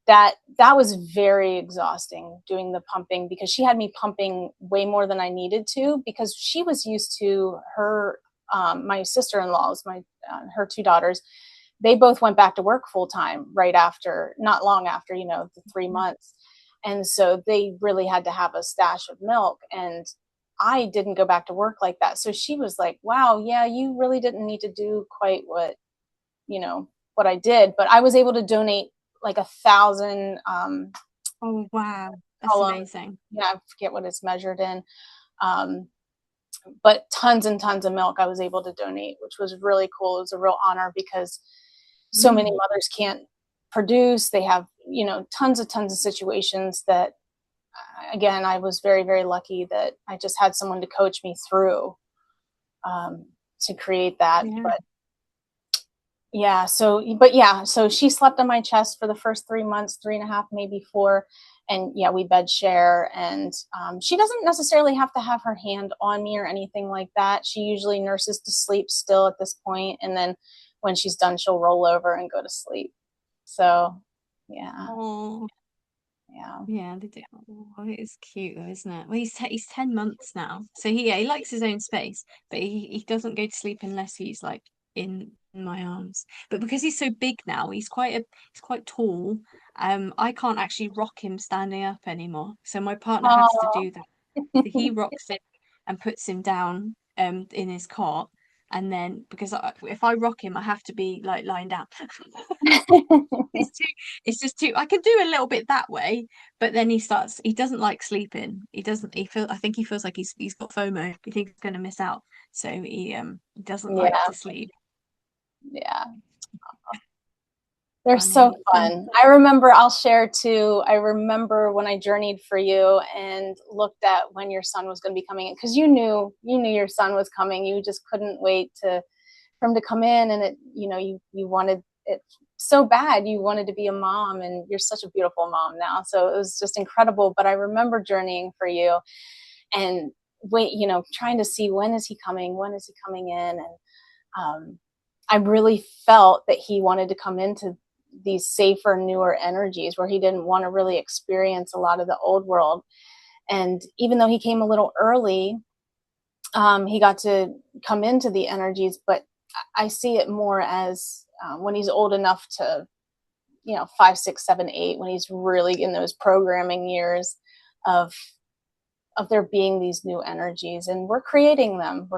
S1: that was very exhausting, doing the pumping, because she had me pumping way more than I needed to, because she was used to her my sister-in-laws, her two daughters. They both went back to work full time right after, not long after, the 3 months. And so they really had to have a stash of milk, and I didn't go back to work like that. So she was like, wow, yeah, you really didn't need to do quite you know what I did. But I was able to donate like 1,000
S2: Oh, wow. That's
S1: columns.
S2: amazing.
S1: Yeah, I forget what it's measured in. Um, but tons and tons of milk I was able to donate, which was really cool. It was a real honor because so many
S2: Mm.
S1: mothers can't produce. They have, tons of situations that, again, I was very, very lucky that I just had someone to coach me through to create that.
S2: Yeah.
S1: But so she slept on my chest for the first 3 months, 3.5, maybe 4. And yeah, we bed share. And she doesn't necessarily have to have her hand on me or anything like that. She usually nurses to sleep still at this point. And then when she's done, she'll roll over and go to sleep. So yeah,
S2: Oh,
S1: yeah.
S2: yeah, they do. Oh, it is cute though, isn't it? Well, he's 10 months now. So he likes his own space, but he doesn't go to sleep unless he's like in my arms. But because he's so big now, he's quite tall. I can't actually rock him standing up anymore. So my partner has to
S1: Oh.
S2: do that. So he rocks him and puts him down in his cot. And then because if I rock him, I have to be like lying down. It's too, it's just too, I can do a little bit that way, but then he doesn't like sleeping. I think he feels like he's got FOMO. He thinks he's going to miss out. So he doesn't like
S1: Yeah,
S2: to sleep.
S1: yeah. They're so
S2: Funny, funny.
S1: fun. I'll share too. I remember when I journeyed for you and looked at when your son was going to be coming in, because you knew your son was coming. You just couldn't wait for him to come in, and you wanted it so bad. You wanted to be a mom, and you're such a beautiful mom now. So it was just incredible. But I remember journeying for you and trying to see, when is he coming? When is he coming in? And I really felt that he wanted to come into these safer, newer energies where he didn't want to really experience a lot of the old world. And even though he came a little early, he got to come into the energies, but I see it more as when he's old enough to, 5, 6, 7, 8, when he's really in those programming years of there being these new energies, and we're creating them,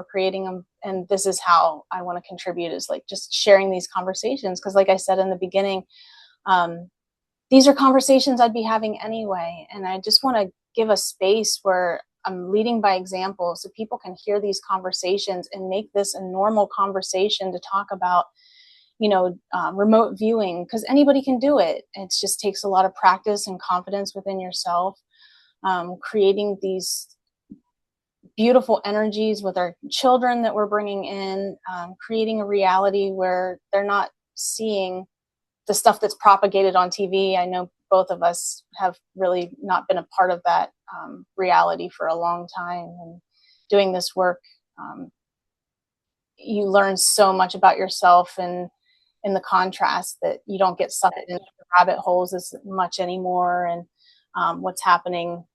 S1: and this is how I want to contribute, is like just sharing these conversations, because like I said in the beginning, um, these are conversations I'd be having anyway, and I just want to give a space where I'm leading by example, so people can hear these conversations and make this a normal conversation to talk about, remote viewing, because anybody can do it. It just takes a lot of practice and confidence within yourself, creating these beautiful energies with our children that we're bringing in, creating a reality where they're not seeing the stuff that's propagated on TV. I know both of us have really not been a part of that reality for a long time. And doing this work, um, you learn so much about yourself, and in the contrast that you don't get sucked into rabbit holes as much anymore, and what's happening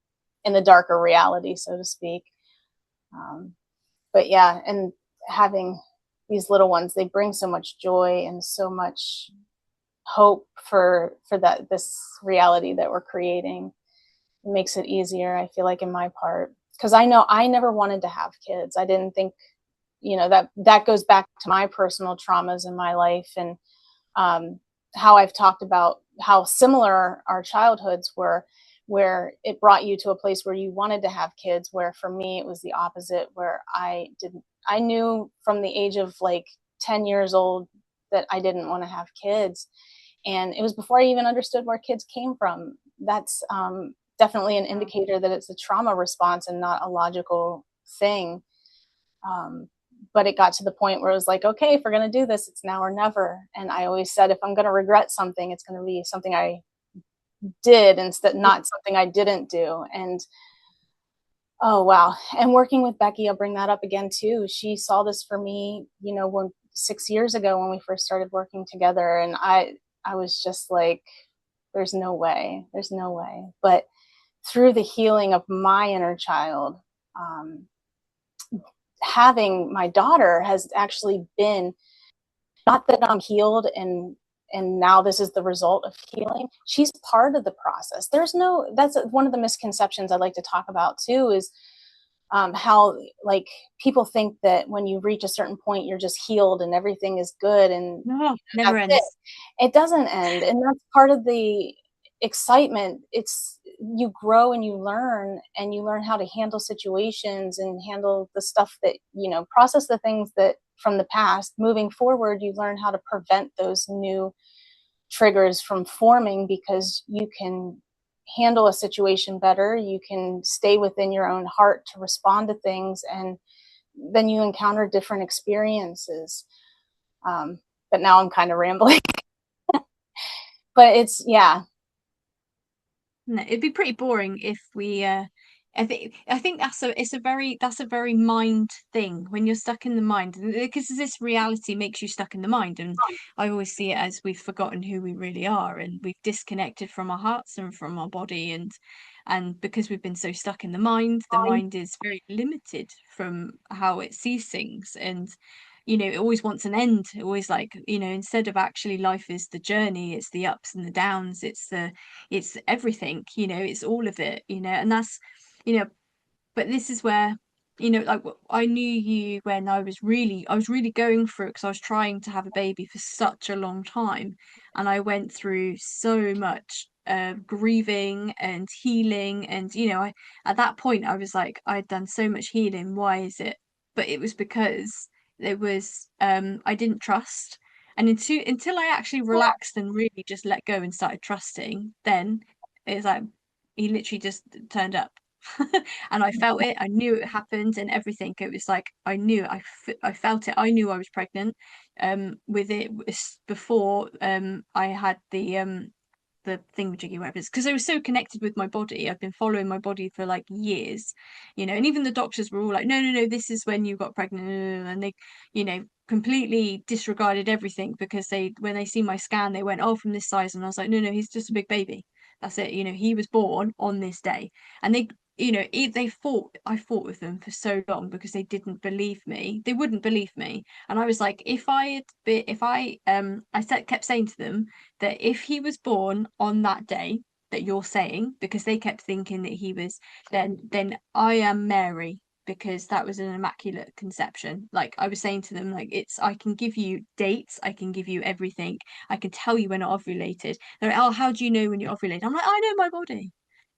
S1: in the darker reality, so to speak. Um, but yeah, and having these little ones, they bring so much joy and so much hope for that this reality that we're creating. It makes it easier, I feel like, in my part, because I know I never wanted to have kids. I didn't think, that goes back to my personal traumas in my life, and um, how I've talked about how similar our childhoods were, where it brought you to a place where you wanted to have kids, where for me it was the opposite, where I knew from the age of like 10 years old that I didn't want to have kids. And it was before I even understood where kids came from. That's definitely an indicator that it's a trauma response and not a logical thing. Um, but it got to the point where it was like, okay, if we're going to do this, it's now or never. And I always said, if I'm going to regret something, it's going to be something I did instead, not something I didn't do. And oh, wow. And working with Becky, I'll bring that up again too. She saw this for me, when 6 years ago when we first started working together. And I was just like, there's no way, there's no way. But through the healing of my inner child, um, having my daughter has actually been, not that I'm healed and now this is the result of healing. She's part of the process. That's one of the misconceptions I'd like to talk about too, is how like people think that when you reach a certain point, you're just healed and everything is good, and
S2: No, never
S1: that's it.
S2: ends.
S1: It doesn't end, and that's part of the excitement. It's, you grow and you learn how to handle situations and handle the stuff that, process the things that from the past. Moving forward, you learn how to prevent those new triggers from forming, because you can handle a situation better. You can stay within your own heart to respond to things, and then you encounter different experiences. But now I'm kind of rambling. But it's, yeah.
S2: No, it'd be pretty boring if we I think that's a very mind thing when you're stuck in the mind, because this reality makes you stuck in the mind. And I always see it as we've forgotten who we really are, and we've disconnected from our hearts and from our body. And because we've been so stuck in the mind is very limited from how it sees things. And it always wants an end. It always, like, instead of actually life is the journey, it's the ups and the downs, it's everything, it's all of it, and that's, you know but this is where, like, I knew you when I was really going through it, because I was trying to have a baby for such a long time, and I went through so much grieving and healing. And at that point I was like, I'd done so much healing, why is it? But it was because it was, I didn't trust. And until I actually relaxed and really just let go and started trusting, then it's like he literally just turned up. And I felt it. I knew it happened and everything. It was like I knew. I felt it. I knew I was pregnant. With it before I had the thingamajiggy, whatever it is, because I was so connected with my body. I've been following my body for like years, and even the doctors were all like, no, no, no, this is when you got pregnant, and they, completely disregarded everything, because when they see my scan, they went, oh, from this size, and I was like, no, no, he's just a big baby. That's it. He was born on this day. And I fought with them for so long because they didn't believe me. They wouldn't believe me. And I was like, I kept saying to them that if he was born on that day that you're saying, because they kept thinking that he was, then I am Mary, because that was an immaculate conception. Like, I was saying to them, like, I can give you dates, I can give you everything, I can tell you when I ovulated. They're like, oh, how do you know when you ovulate? I'm like, I know my body.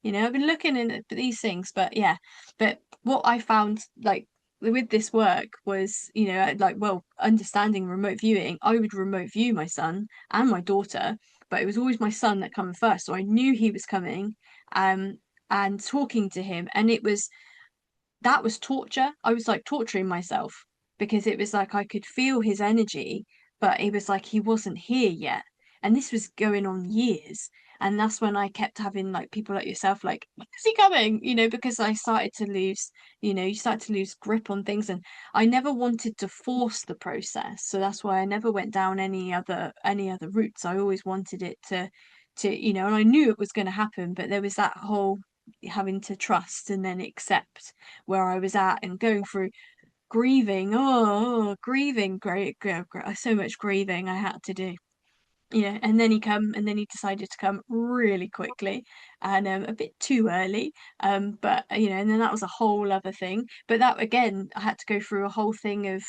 S2: I've been looking at these things. But yeah, but what I found, like, with this work was, like, well, understanding remote viewing, I would remote view my son and my daughter, but it was always my son that came first. So I knew he was coming, um, and talking to him, and that was torture. I was like torturing myself, because it was like I could feel his energy, but it was like he wasn't here yet. And this was going on years. And that's when I kept having like people like yourself, like, when is he coming? Because I started to lose, you start to lose grip on things. And I never wanted to force the process. So that's why I never went down any other routes. I always wanted it to, and I knew it was going to happen, but there was that whole having to trust and then accept where I was at and going through grieving. Grieving, so much grieving I had to do. And then he decided to come really quickly and a bit too early. But and then that was a whole other thing. But that again, I had to go through a whole thing of,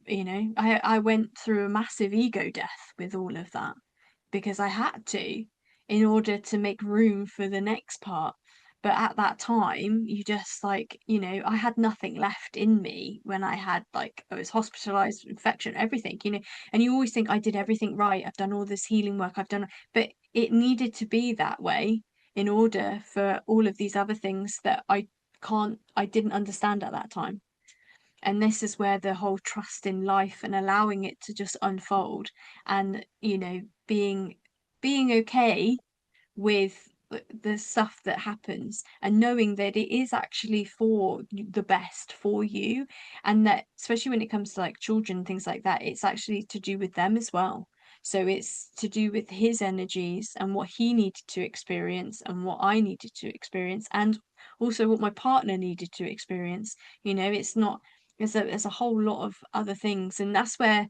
S2: I went through a massive ego death with all of that because I had to in order to make room for the next part. But at that time, you just like, I had nothing left in me when I was hospitalized, infection, everything. And you always think I did everything right. I've done all this healing work. But it needed to be that way in order for all of these other things that I didn't understand at that time. And this is where the whole trust in life and allowing it to just unfold and, being okay with the stuff that happens and knowing that it is actually for the best for you, and that especially when it comes to like children, things like that, it's actually to do with them as well. So it's to do with his energies and what he needed to experience and what I needed to experience, and also what my partner needed to experience. It's not there's a whole lot of other things, and that's where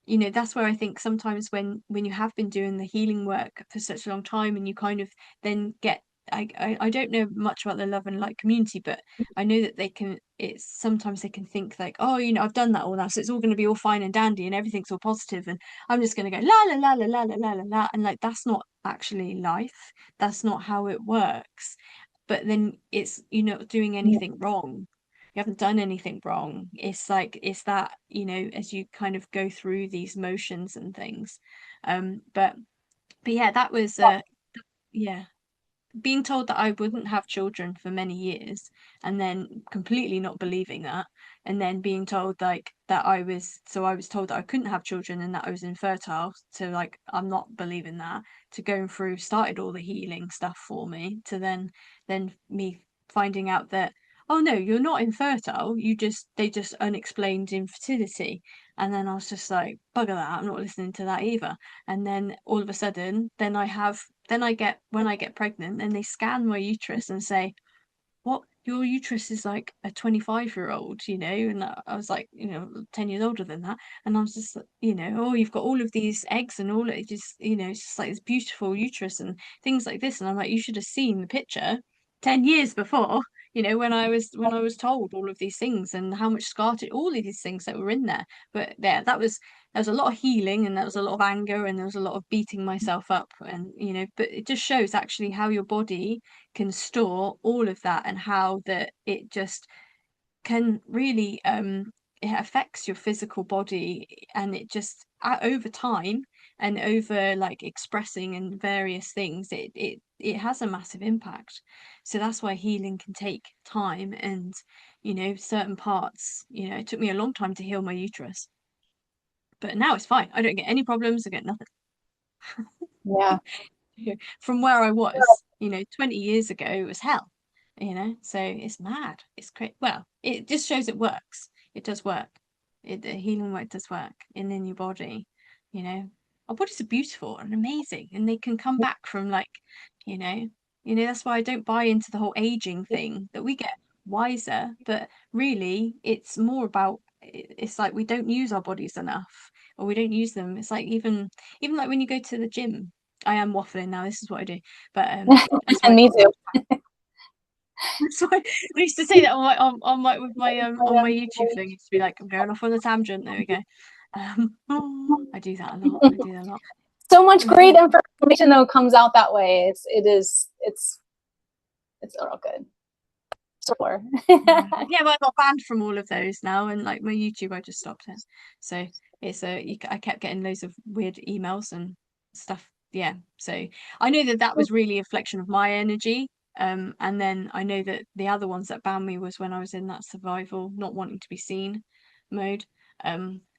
S2: I think sometimes when you have been doing the healing work for such a long time and you kind of then get I don't know much about the love and light community, but I know that it's sometimes they can think like, oh, I've done that all now, so it's all going to be all fine and dandy and everything's all positive and I'm just going to go la la la la la la la la la, and like that's not actually life. That's not how it works. But then it's you're not doing
S1: Yeah.
S2: anything wrong. You haven't done anything wrong. It's like it's that, as you kind of go through these motions and things. But yeah, that was yeah, being told that I wouldn't have children for many years and then completely not believing that, and then being told like that I was told that I couldn't have children and that I was infertile, to like I'm not believing that, to going through started all the healing stuff for me, to then me finding out that, oh no, you're not infertile, they just unexplained infertility. And then I was just like, bugger that, I'm not listening to that either. And then all of a sudden, then I get when I get pregnant and they scan my uterus and say, what, your uterus is like a 25-year-old, and I was like, 10 years older than that. And I was just, oh, you've got all of these eggs and all it just, it's just like this beautiful uterus and things like this. And I'm like, you should have seen the picture 10 years before, when I was told all of these things and how much scar to all of these things that were in there. But yeah, there was a lot of healing and there was a lot of anger and there was a lot of beating myself up, and but it just shows actually how your body can store all of that, and how that it just can really it affects your physical body, and it just over time and over like expressing and various things, it has a massive impact. So that's why healing can take time, and certain parts, it took me a long time to heal my uterus, but now it's fine. I don't get any problems. I get nothing.
S1: Yeah.
S2: From where I was, 20 years ago, it was hell, so it's mad. It's great. Well, it just shows it works. It does work. The healing work does work in your body, you know. Our bodies are beautiful and amazing, and they can come back from like, you know, that's why I don't buy into the whole aging thing, that we get wiser, but really it's more about it's like we don't use our bodies enough, or we don't use them. It's like even like when you go to the gym. I am waffling now. This is what I do, but that's why
S1: And me too.
S2: that's why I used to say that on my with my on my YouTube thing. It used to be like, I'm going off on a tangent. There we go. I do that a lot. I do that a lot.
S1: So much great information though comes out that way. It's all good. Sure.
S2: Yeah, well, I got banned from all of those now, and like my YouTube, I just stopped it. So I kept getting loads of weird emails and stuff. Yeah, so I know that was really a reflection of my energy. And then I know that the other ones that banned me was when I was in that survival, not wanting to be seen mode.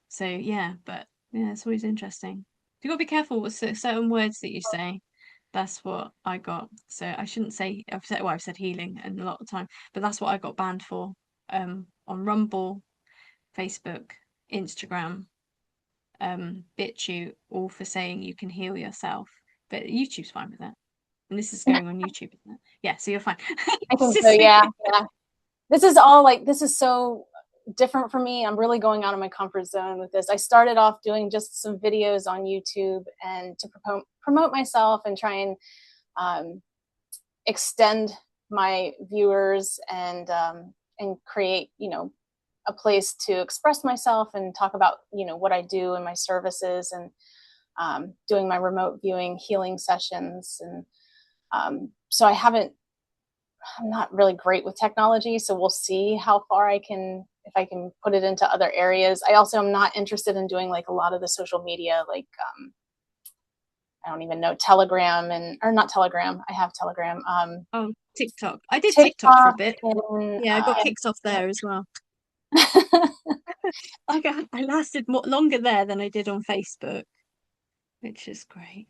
S2: So yeah, but yeah, it's always interesting. You got to be careful with certain words that you say. That's what I got. So I shouldn't say I've said healing and a lot of time, but that's what I got banned for. On Rumble, Facebook, Instagram, BitChute, all for saying you can heal yourself. But YouTube's fine with that. And this is going on YouTube, isn't it? Yeah, so you're fine.
S1: I think so. Yeah, yeah. This is all like, this is so different for me. I'm really going out of my comfort zone with this. I started off doing just some videos on YouTube and to promote myself and try and extend my viewers and create, you know, a place to express myself and talk about, you know, what I do and my services, and doing my remote viewing healing sessions. And so I'm not really great with technology, so we'll see how far if I can put it into other areas. I also am not interested in doing like a lot of the social media, like I don't even know, Telegram, or not Telegram. I have Telegram.
S2: Oh, TikTok. I did TikTok for a
S1: TikTok
S2: bit.
S1: and
S2: Yeah, I got kicked off there as well. I lasted longer there than I did on Facebook, which is great.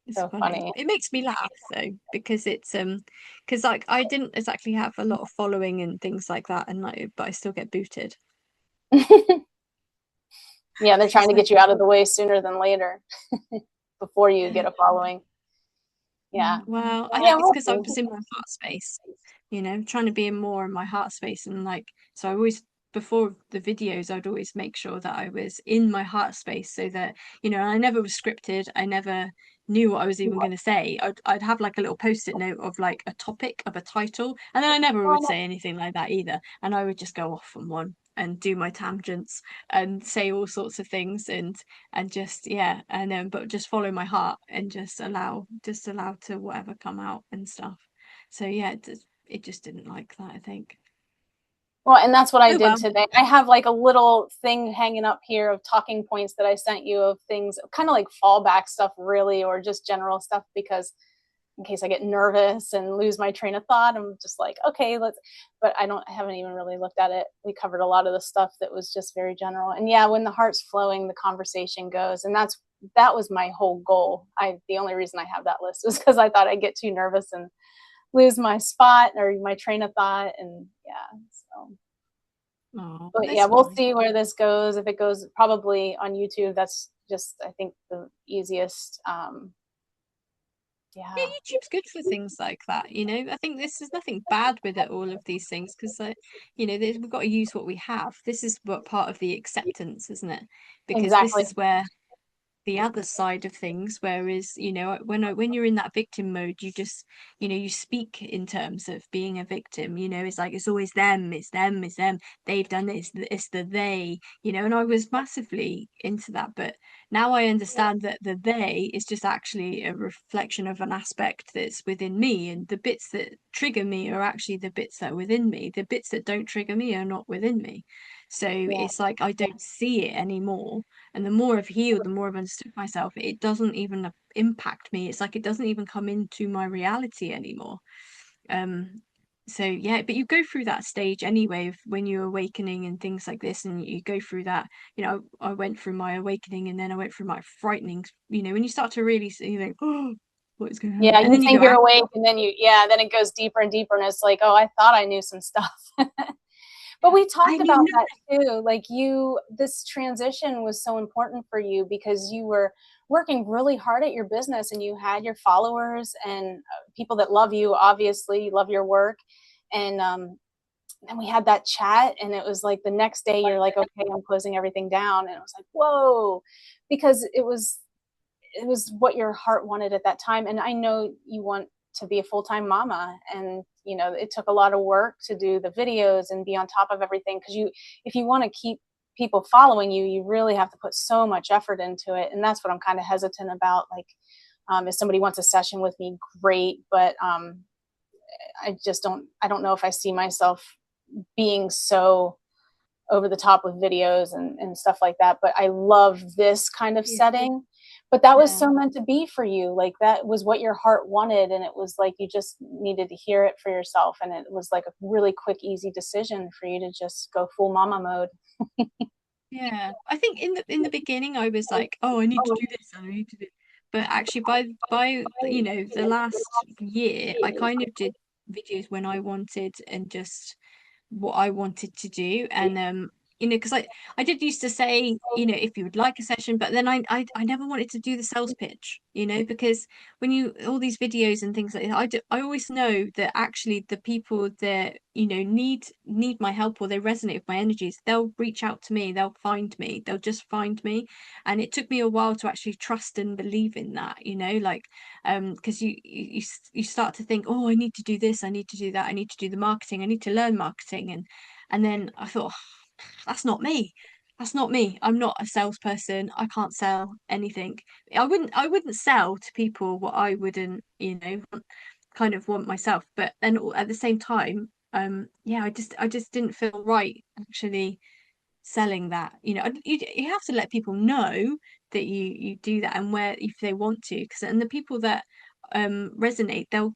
S2: It's
S1: so
S2: funny.
S1: funny.
S2: It makes me laugh though, because it's because like I didn't exactly have a lot of following and things like that, and like, but I still get booted.
S1: Yeah, they're trying
S2: It's
S1: to
S2: like,
S1: get you out of the way sooner than later before you
S2: yeah.
S1: get a following. Yeah.
S2: Well, I
S1: Yeah,
S2: think it's
S1: we'll
S2: because I
S1: see.
S2: was in my heart space, trying to be in more in my heart space, and like, so I always, before the videos, I'd always make sure that I was in my heart space, so that, I never was scripted. I never knew what I was even going to say. I'd have like a little post-it note of like a topic of a title, and then I never would say anything like that either. And I would just go off on one and do my tangents and say all sorts of things, and just, yeah, and then but just follow my heart and just allow to whatever come out and stuff. So yeah, it just didn't like that, I think.
S1: Well, and that's what I
S2: Oh
S1: did
S2: well.
S1: today. I have like a little thing hanging up here of talking points that I sent you, of things kind of like fallback stuff, really, or just general stuff, because in case I get nervous and lose my train of thought, I'm just like, okay, but I haven't even really looked at it. We covered a lot of the stuff that was just very general. And yeah, when the heart's flowing, the conversation goes. And that was my whole goal. The only reason I have that list was because I thought I'd get too nervous and lose my spot or my train of thought. And yeah, so.
S2: Oh,
S1: But yeah,
S2: that's
S1: we'll
S2: fine.
S1: see where this goes. If it goes probably on YouTube, that's just, I think, the easiest.
S2: Yeah,
S1: Yeah,
S2: YouTube's good for things like that. I think there's nothing bad with it, all of these things, because we've got to use what we have. This is what part of the acceptance, isn't it? Because this
S1: exactly.
S2: is where the other side of things, whereas when you're in that victim mode, you just, you speak in terms of being a victim. It's like it's always them, it's them, it's them, they've done this, it's the they, and I was massively into that. But now I understand that the they is just actually a reflection of an aspect that's within me, and the bits that trigger me are actually the bits that are within me. The bits that don't trigger me are not within me. So
S1: Yeah.
S2: it's like I don't see it anymore. And the more I've healed, the more I've understood myself, it doesn't even impact me. It's like it doesn't even come into my reality anymore. Um, so yeah, but you go through that stage anyway of when you're awakening and things like this, and you go through that. I went through my awakening, and then I went through my frightening. When you start to really see, oh, what is going on,
S1: Yeah,
S2: and
S1: you
S2: then you
S1: think
S2: go
S1: you're
S2: out.
S1: awake, and then it goes deeper and deeper, and it's like, oh, I thought I knew some stuff. But we
S2: I
S1: talked
S2: knew
S1: about that
S2: nothing.
S1: too. Like, this transition was so important for you because you were working really hard at your business, and you had your followers and people that love you, obviously love your work. And then we had that chat, and it was like the next day you're like, okay, I'm closing everything down. And it was like, whoa, because it was what your heart wanted at that time. And I know you want to be a full-time mama, and it took a lot of work to do the videos and be on top of everything, because if you want to keep people following you, you really have to put so much effort into it. And that's what I'm kind of hesitant about. Like, if somebody wants a session with me, great, but I don't know if I see myself being so over the top with videos and stuff like that. But I love this kind of
S2: Yeah.
S1: setting. But that was
S2: Yeah.
S1: so meant to be for you. Like, that was what your heart wanted. And it was like you just needed to hear it for yourself. And it was like a really quick, easy decision for you to just go full mama mode.
S2: Yeah, I think in the beginning I was like, oh, I need to do this and I need to do, but actually by you know the last year, I kind of did videos when I wanted and just what I wanted to do. And you know, because I did used to say, you know, if you would like a session, but then I never wanted to do the sales pitch, you know, because when you all these videos and things like that, I always know that actually the people that, you know, need my help or they resonate with my energies, they'll reach out to me, they'll find me, they'll just find me. And it took me a while to actually trust and believe in that, you know, like because you start to think, oh, I need to do this, I need to do that, I need to do the marketing, I need to learn marketing. And then I thought, "Oh, that's not me, that's not me, I'm not a salesperson, I can't sell anything. I wouldn't sell to people what I wouldn't, you know, kind of want myself. But then at the same time, yeah, I just didn't feel right actually selling that, you know. You have to let people know that you do that and where if they want to, because and the people that resonate, they'll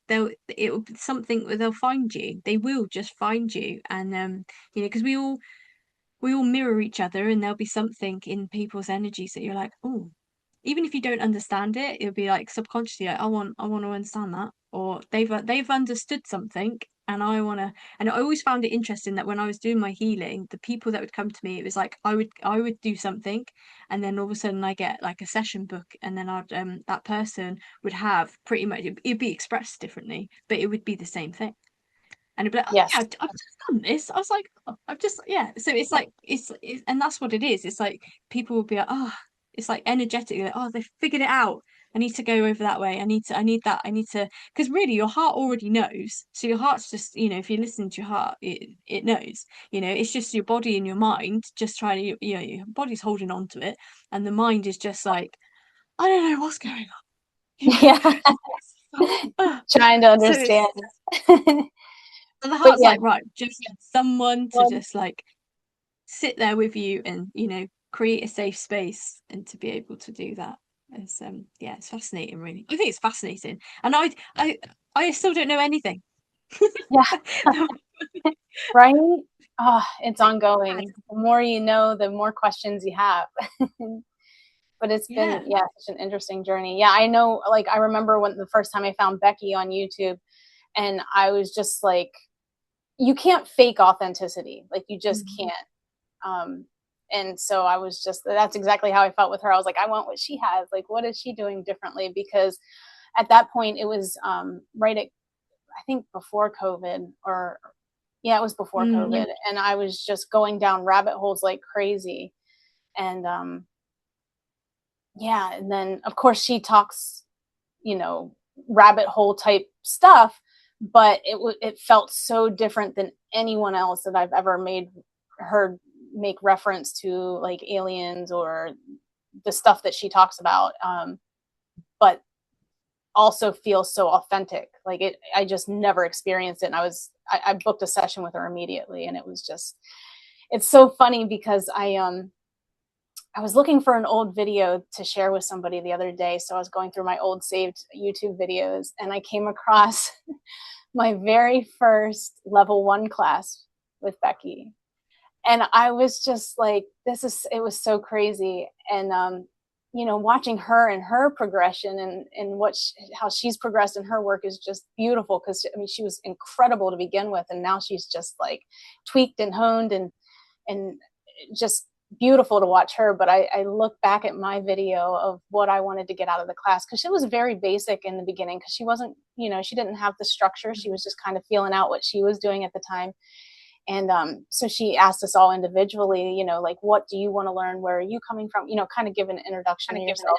S2: it'll be something where they'll find you, they will just find you. And you know, because we all mirror each other, and there'll be something in people's energies that you're like, oh, even if you don't understand it, it'll be like subconsciously like, I want to understand that, or they've understood something, and I want to. And I always found it interesting that when I was doing my healing, the people that would come to me, it was like I would do something, and then all of a sudden I get like a session book, and then I'd that person would have pretty much it'd be expressed differently, but it would be the same thing. And it'd be like, oh yeah,
S1: Yes.
S2: I've just done this. I was like, oh, I've just, yeah. So it's like, and that's what it is. It's like people will be like, oh, it's like energetically, like, oh, they've figured it out. I need to go over that way. I need that. I need to, because really your heart already knows. So your heart's just, you know, if you listen to your heart, it knows, you know, it's just your body and your mind just trying to, you know, your body's holding on to it. And the mind is just like, I don't know what's going on, you know?
S1: Yeah. Trying to
S2: So it's,
S1: understand.
S2: and the
S1: But
S2: heart's
S1: yeah,
S2: like, right, just someone to
S1: well,
S2: just like sit there with you and, you know, create a safe space and to be able to do that. It's yeah, it's fascinating, really. I think it's fascinating. And I still don't know anything.
S1: yeah, right? Oh, it's
S2: Like,
S1: ongoing. The more you know, the more questions you have. But it's been,
S2: yeah.
S1: yeah, such an interesting journey. Yeah, I know, like, I remember when the first time I found Becky on YouTube, and I was just like, you can't fake authenticity. Like, you just
S2: Mhm.
S1: can't. Um, and so I was just, that's exactly how I felt with her. I was like, I want what she has. Like, what is she doing differently? Because at that point, it was right at, I think before COVID, or yeah, it was before COVID. And I was just going down rabbit holes like crazy. And yeah, and then of course she talks, you know, rabbit hole type stuff, but it felt so different than anyone else that I've ever made heard make reference to, like aliens or the stuff that she talks about. But also feels so authentic. Like it, I just never experienced it. And I booked a session with her immediately, and it was just, it's so funny because I was looking for an old video to share with somebody the other day. So I was going through my old saved YouTube videos, and I came across my very first level 1 class with Becky. And I was just like, it was so crazy. And, you know, watching her and her progression and how she's progressed in her work is just beautiful. Cause I mean, she was incredible to begin with. And now she's just like tweaked and honed and just beautiful to watch her. But I look back at my video of what I wanted to get out of the class, because she was very basic in the beginning, because she wasn't, you know, she didn't have the structure. She was just kind of feeling out what she was doing at the time. And so she asked us all individually, you know, like, what do you want to learn? Where are you coming from? You know, kind of give an introduction to yourself.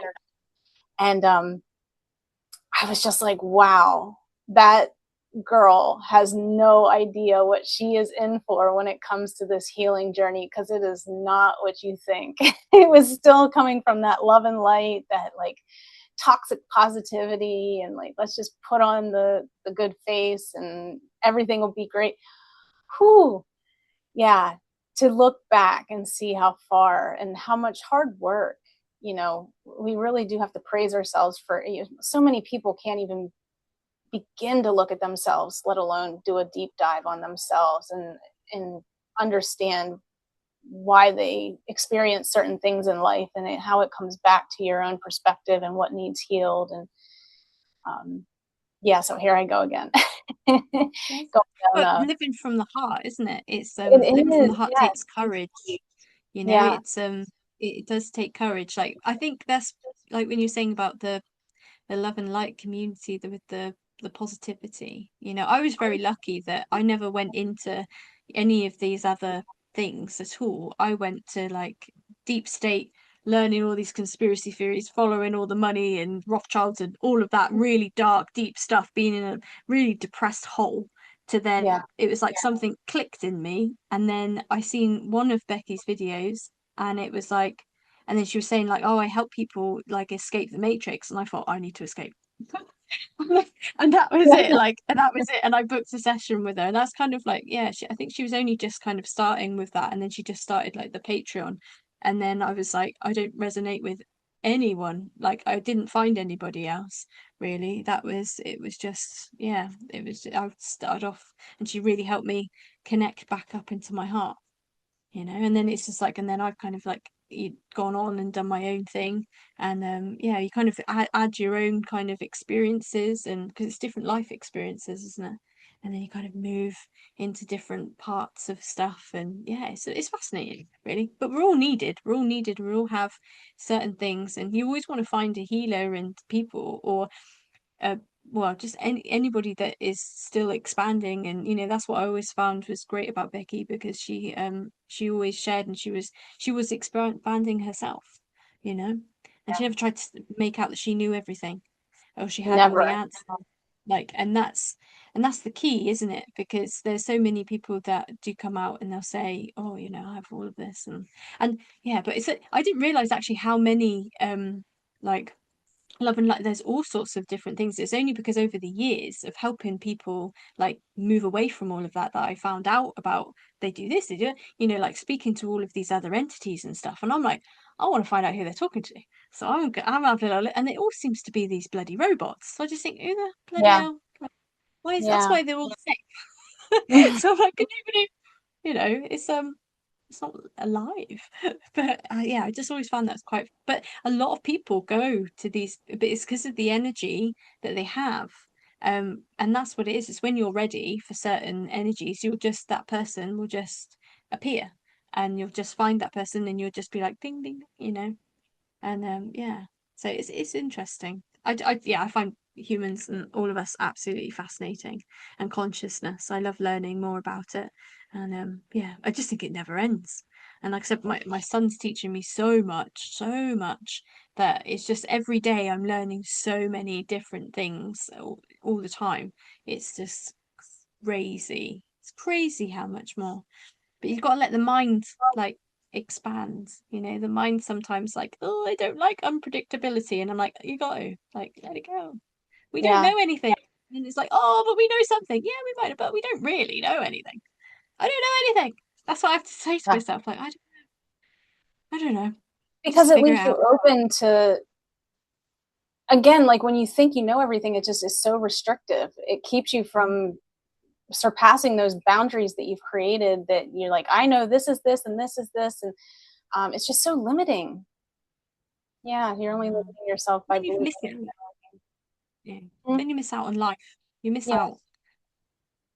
S1: And I was just like, wow, that girl has no idea what she is in for when it comes to this healing journey, because it is not what you think. It was still coming from that love and light, that like toxic positivity, and like, let's just put on the good face and everything will be great. Whew. Yeah, to look back and see how far and how much hard work, you know, we really do have to praise ourselves for. So many people can't even begin to look at themselves, let alone do a deep dive on themselves and understand why they experience certain things in life, and how it comes back to your own perspective and what needs healed. And um, yeah, so here I go again. Going
S2: Yes.
S1: down
S2: But living from the heart, isn't it? It's living
S1: it
S2: from the
S1: is,
S2: heart takes
S1: yes.
S2: courage. You know,
S1: Yeah,
S2: it's it does take courage. Like I think that's like when you're saying about the love and light community, with the positivity. You know, I was very lucky that I never went into any of these other things at all. I went to like deep state, learning all these conspiracy theories, following all the money and Rothschilds and all of that really dark, deep stuff, being in a really depressed hole. To then
S1: yeah,
S2: it was like something clicked in me, and then I seen one of Becky's videos, and it was like, and then she was saying like, "Oh, I help people like escape the matrix," and I thought I need to escape. And that was it,
S1: yeah,
S2: like, and that was it. And I booked a session with her, and that's kind of like, yeah, I think she was only just kind of starting with that, and then she just started like the Patreon, and then I was like, I don't resonate with anyone. Like, I didn't find anybody else really. It was just, yeah, I started off, and she really helped me connect back up into my heart, you know. And then it's just like, and then I've kind of like gone on and done my own thing, and yeah, you kind of add your own kind of experiences, and because it's different life experiences, isn't it? And then you kind of move into different parts of stuff, and yeah, it's fascinating really. But we're all needed, we all have certain things, and you always want to find a healer and people, or uh, well, just anybody that is still expanding. And you know, that's what I always found was great about Becky, because she always shared, and she was expanding herself, you know. And she never tried to make out that she knew everything, or she had all the
S1: never.
S2: answers. Like, and that's the key, isn't it? Because there's so many people that do come out and they'll say, oh, you know, I have all of this, and yeah, but I didn't realize actually how many like love and light, there's all sorts of different things. It's only because over the years of helping people like move away from all of that, that I found out about, they do this, they do it, you know, like speaking to all of these other entities and stuff, and I'm like, I want to find out who they're talking to. So I'm having a look, and it all seems to be these bloody robots. So I just think, who the bloody
S1: Yeah,
S2: hell, like, why is that's
S1: yeah.
S2: why they're all the same. So I'm like, can anybody, you know, it's not alive. But yeah, I just always found that's quite, but a lot of people go to these, but it's because of the energy that they have. And that's what it is. It's when you're ready for certain energies, that person will just appear, and you'll just find that person, and you'll just be like ding ding, you know. And yeah, so it's interesting. Yeah, I find humans and all of us absolutely fascinating, and consciousness. I love learning more about it, and yeah, I just think it never ends. And like I said, my son's teaching me so much, that it's just every day I'm learning so many different things all the time. It's just crazy. It's crazy how much more. But you've got to let the mind like expand. You know, the mind sometimes like, oh, I don't like unpredictability, and I'm like, you got to like let it go. We don't
S1: Yeah,
S2: know anything, and it's like, oh, but we know something. Yeah, we might, but we don't really know anything. I don't know anything. That's what I have to say to
S1: yeah.
S2: myself. Like, I don't know.
S1: Because
S2: Just
S1: it
S2: figure it
S1: leaves you
S2: out.
S1: open to, again, like when you think you know everything, it just is so restrictive. It keeps you
S2: Mm.
S1: from surpassing those boundaries that you've created, that you're like, I know this is this and this is this. And it's just so limiting. Yeah, you're only
S2: Mm.
S1: limiting yourself by
S2: Then you
S1: believing
S2: miss it.
S1: it.
S2: Yeah.
S1: Mm,
S2: Then you miss out on life. You miss
S1: yeah,
S2: out,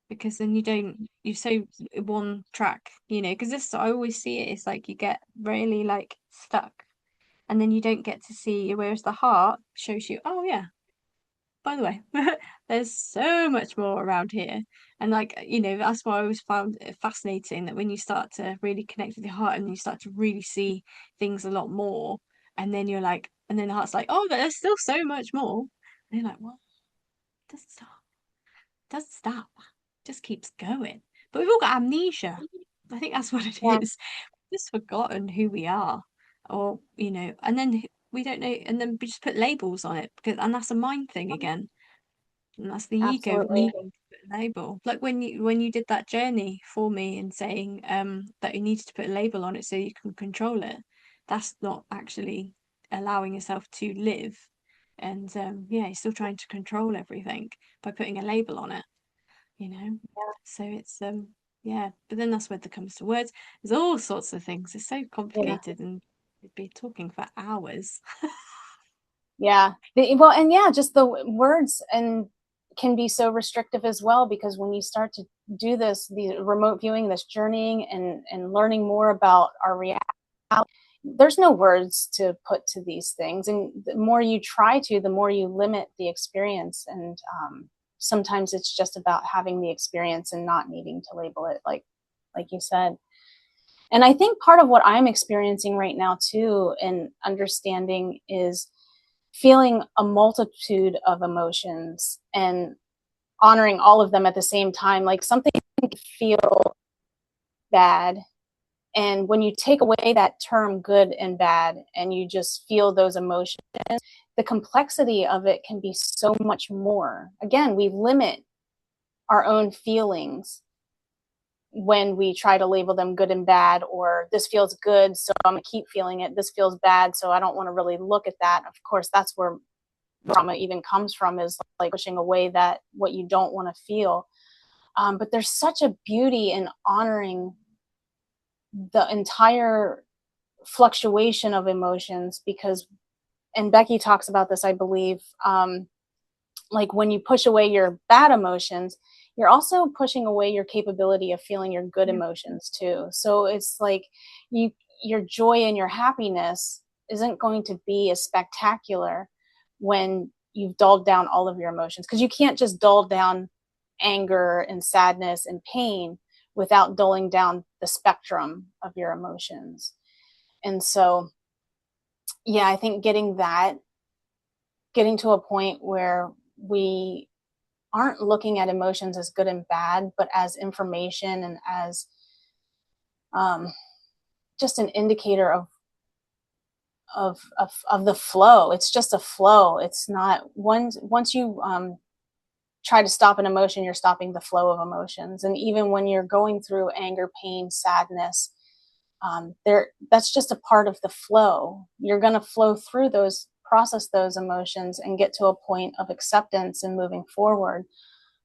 S2: because then you're so one track, you know, because this, I always see it, it's like you get really like stuck, and then you don't get to see, whereas the heart shows you, oh yeah, by the way, there's so much more around here. And like, you know, that's why I always found it fascinating, that when you start to really connect with your heart, and you start to really see things a lot more, and then you're like, and then the heart's like, oh, but there's still so much more, and you're like, what? Doesn't stop, doesn't stop, just keeps going. But we've all got amnesia. I think that's what it
S1: yeah,
S2: is. We've just forgotten who we are, or you know, and then we don't know, and then we just put labels on it, because, and that's a mind thing again, and that's the ego
S1: absolutely.
S2: needing to put a label. Like when you did that journey for me, and saying that you needed to put a label on it so you can control it. That's not actually allowing yourself to live, and yeah, you're still trying to control everything by putting a label on it, you know.
S1: Yeah.
S2: So it's Yeah, but then that's where it comes to words. There's all sorts of things. It's so
S1: Yeah.
S2: complicated, and we'd be talking for hours.
S1: Yeah. Well, and yeah, just the words and can be so restrictive as well, because when you start to do this, the remote viewing, this journeying and learning more about our reality, there's no words to put to these things. And the more you try to, the more you limit the experience. And sometimes it's just about having the experience and not needing to label it, like you said. And I think part of what I'm experiencing right now too, and understanding, is feeling a multitude of emotions and honoring all of them at the same time. Like something can feel bad, and when you take away that term good and bad and you just feel those emotions, the complexity of it can be so much more. Again, we limit our own feelings when we try to label them good and bad, or this feels good, so I'm gonna keep feeling it. This feels bad, so I don't want to really look at that. Of course, that's where trauma even comes from, is like pushing away that what you don't want to feel. But there's such a beauty in honoring the entire fluctuation of emotions, because, and Becky talks about this, I believe, like when you push away your bad emotions, you're also pushing away your capability of feeling your good
S2: Yeah.
S1: emotions too. So it's like you, your joy and your happiness isn't going to be as spectacular when you've dulled down all of your emotions, because you can't just dull down anger and sadness and pain without dulling down the spectrum of your emotions. And so, yeah, I think getting to a point where we aren't looking at emotions as good and bad, but as information and as um, just an indicator of the flow. It's just a flow. It's not once you try to stop an emotion, you're stopping the flow of emotions. And even when you're going through anger, pain, sadness, there, that's just a part of the flow. You're going to flow through those, process those emotions, and get to a point of acceptance and moving forward.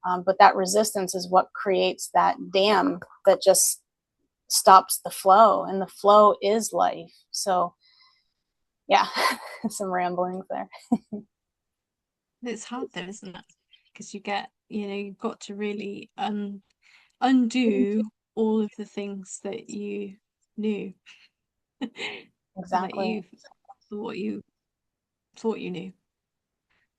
S1: But that resistance is what creates that dam that just stops the flow, and the flow is life. So, yeah, some ramblings there.
S2: It's hard though, isn't it? Because you get, you've got to really undo all of the things that you knew or that
S1: Exactly.
S2: you thought you thought you knew.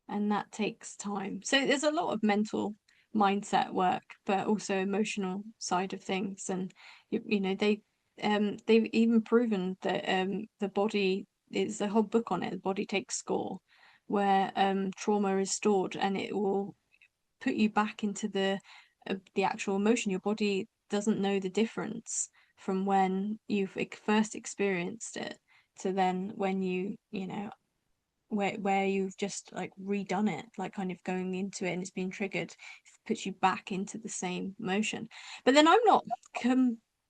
S2: And that takes time. So there's a lot of mental mindset work, but also emotional side of things. And they've even proven that the body is a whole book on it. The body takes score, where trauma is stored, and it will put you back into the actual emotion. Your body doesn't know the difference from when you've first experienced it to then when where you've just like redone it, like kind of going into it and it's been triggered, it puts you back into the same motion. But then I'm not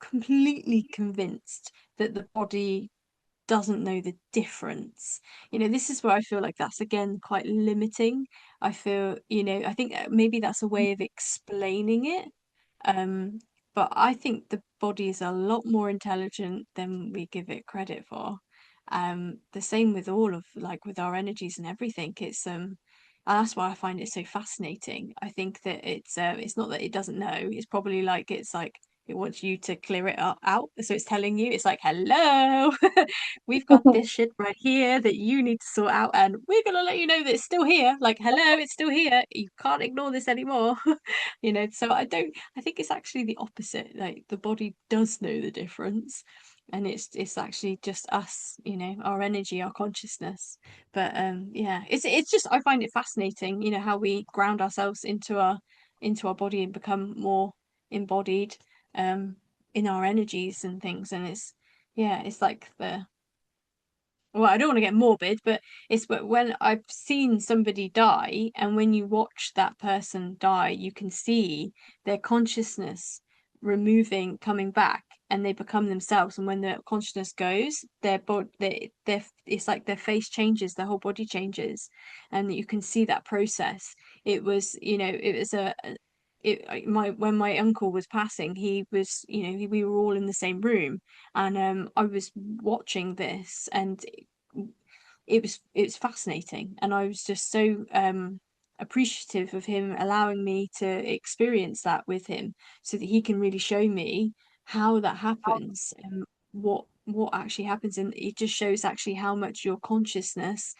S2: completely convinced that the body doesn't know the difference. This is where I feel like that's again quite limiting. I feel, I think maybe that's a way of explaining it. Um, but I think the body is a lot more intelligent than we give it credit for. The same with all of like with our energies and everything. And that's why I find it so fascinating. I think that it's not that it doesn't know. It's probably like it's like it wants you to clear it out. So it's telling you, it's like, hello, we've got this shit right here that you need to sort out, and we're gonna let you know that it's still here. Like, hello, it's still here. You can't ignore this anymore. So I think it's actually the opposite. Like the body does know the difference, and it's actually just us, our energy, our consciousness. But yeah, it's just I find it fascinating, how we ground ourselves into our body and become more embodied um in our energies and things. And it's like the well, I don't want to get morbid, but when I've seen somebody die, and when you watch that person die, you can see their consciousness removing, coming back, and they become themselves. And when the consciousness goes, their body, it's like their face changes, their whole body changes, and you can see that process. It was, my when my uncle was passing, he was, we were all in the same room, and I was watching this, and it was fascinating, and I was just so appreciative of him allowing me to experience that with him, so that he can really show me how that happens, and what actually happens. And it just shows actually how much your consciousness,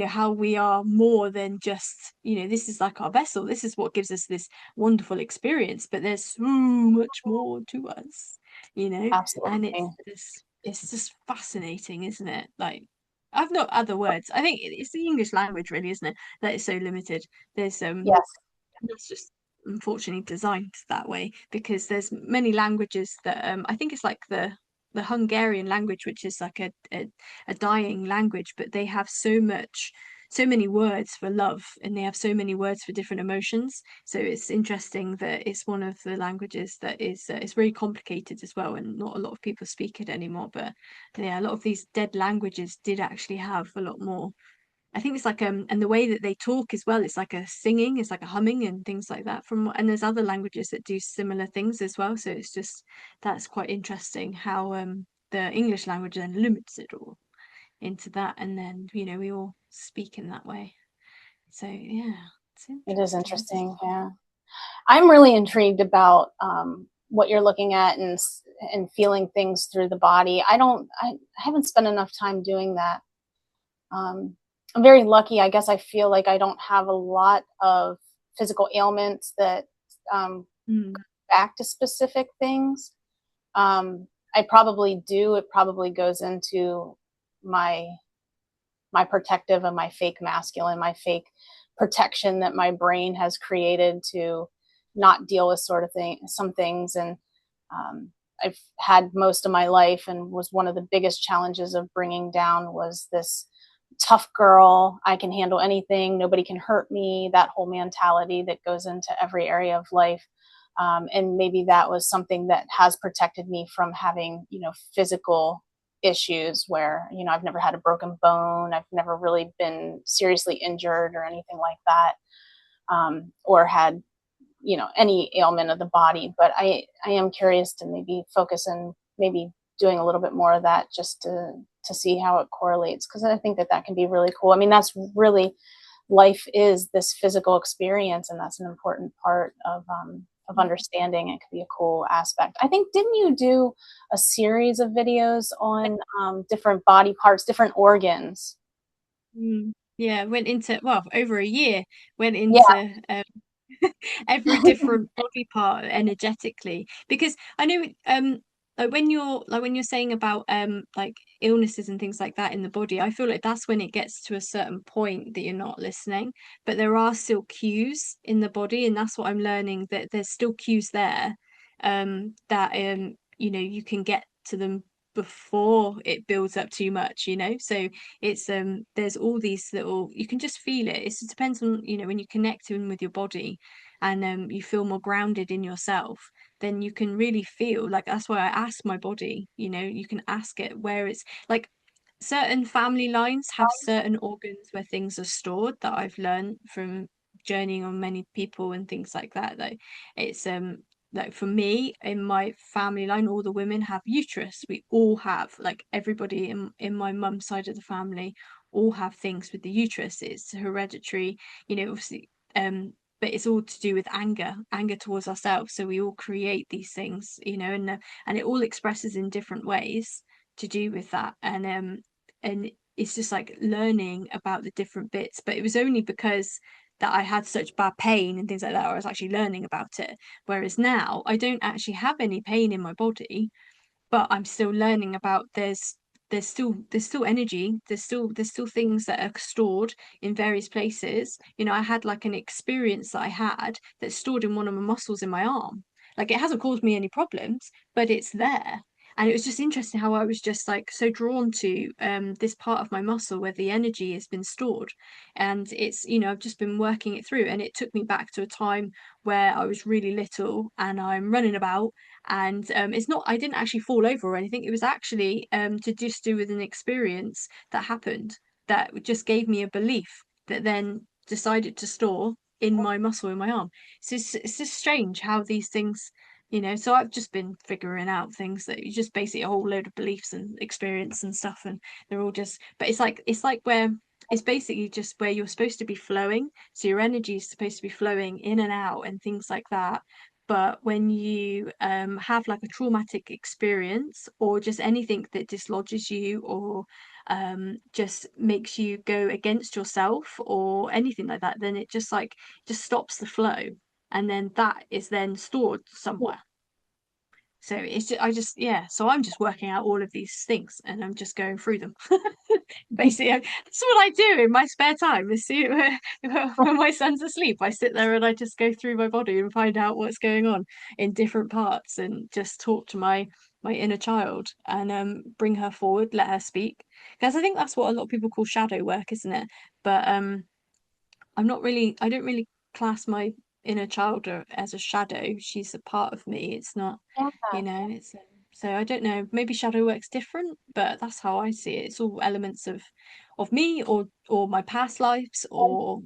S2: how we are more than just, this is like our vessel, this is what gives us this wonderful experience, but there's so much more to us, and it's
S1: Absolutely.
S2: just it's just fascinating, isn't it? Like, I've no other words. I think it's the English language, really, isn't it? That is so limited. There's
S1: Yes,
S2: That's just unfortunately designed that way, because there's many languages that I think it's like the Hungarian language, which is like a dying language, but they have so many words for love, and they have so many words for different emotions. So it's interesting that it's one of the languages that is it's very complicated as well, and not a lot of people speak it anymore. But yeah, a lot of these dead languages did actually have a lot more. I think it's like and the way that they talk as well, it's like a singing, it's like a humming and things like that. And there's other languages that do similar things as well. So it's just, that's quite interesting how the English language then limits it all into that, and then we all speak in that way. So yeah, it's
S1: it is
S2: interesting.
S1: interesting. Yeah. I'm really intrigued about what you're looking at and feeling things through the body. I haven't spent enough time doing that. I'm very lucky. I guess I feel like I don't have a lot of physical ailments that um,
S2: Mm,
S1: back to specific things. I probably do. It probably goes into my my protective and my fake masculine, my fake protection that my brain has created to not deal with sort of some things. And um, I've had most of my life, and was one of the biggest challenges of bringing down was this tough girl. I can handle anything. Nobody can hurt me. That whole mentality that goes into every area of life. And maybe that was something that has protected me from having, physical issues where, I've never had a broken bone. I've never really been seriously injured or anything like that, or had, any ailment of the body. But I am curious to maybe focus and maybe doing a little bit more of that just to see how it correlates, because I think that that can be really cool. I mean, that's really, life is this physical experience, and that's an important part of understanding. It could be a cool aspect. I think, didn't you do a series of videos on different body parts, different organs?
S2: yeah, went into, well, over a year, went
S1: Yeah.
S2: into every different body part energetically, because I know like when you're saying about like illnesses and things like that in the body, I feel like that's when it gets to a certain point that you're not listening, but there are still cues in the body, and that's what I'm learning, that there's still cues there, that you can get to them before it builds up too much, so it's there's all these little, you can just feel it. It depends on, when you connect in with your body, and you feel more grounded in yourself, then you can really feel like, that's why I ask my body, you can ask it where it's like, certain family lines have certain organs where things are stored, that I've learned from journeying on many people and things like that. Like, it's like for me, in my family line, all the women have uterus. We all have, like, everybody in my mum's side of the family all have things with the uterus. It's hereditary, obviously, but it's all to do with anger towards ourselves. So we all create these things, and it all expresses in different ways to do with that. And it's just like learning about the different bits. But it was only because that I had such bad pain and things like that, I was actually learning about it. Whereas now I don't actually have any pain in my body, but I'm still learning about, there's still energy, there's still things that are stored in various places. I had like an experience that I had that's stored in one of my muscles in my arm. Like, it hasn't caused me any problems, but it's there. And it was just interesting how I was just like so drawn to this part of my muscle where the energy has been stored. And it's, I've just been working it through, and it took me back to a time where I was really little and I'm running about, and it's not, I didn't actually fall over or anything. It was actually to just do with an experience that happened, that just gave me a belief that then decided to store. in my muscle in my arm. So it's just strange how these things, so I've just been figuring out things that you just basically a whole load of beliefs and experience and stuff, and they're all just, but it's like where it's basically just where you're supposed to be flowing. So your energy is supposed to be flowing in and out and things like that. But when you have like a traumatic experience or just anything that dislodges you or just makes you go against yourself or anything like that, then it just stops the flow, and then that is then stored somewhere. So yeah. So I'm just working out all of these things, and I'm just going through them. Basically, that's what I do in my spare time. Is see when my son's asleep, I sit there and I just go through my body and find out what's going on in different parts, and just talk to my inner child and bring her forward, let her speak. Because I think that's what a lot of people call shadow work, isn't it? But I don't really class my inner child as a shadow. She's a part of me. It's not,
S1: Yeah.
S2: it's so I don't know. Maybe shadow work's different, but that's how I see it. It's all elements of me or my past lives or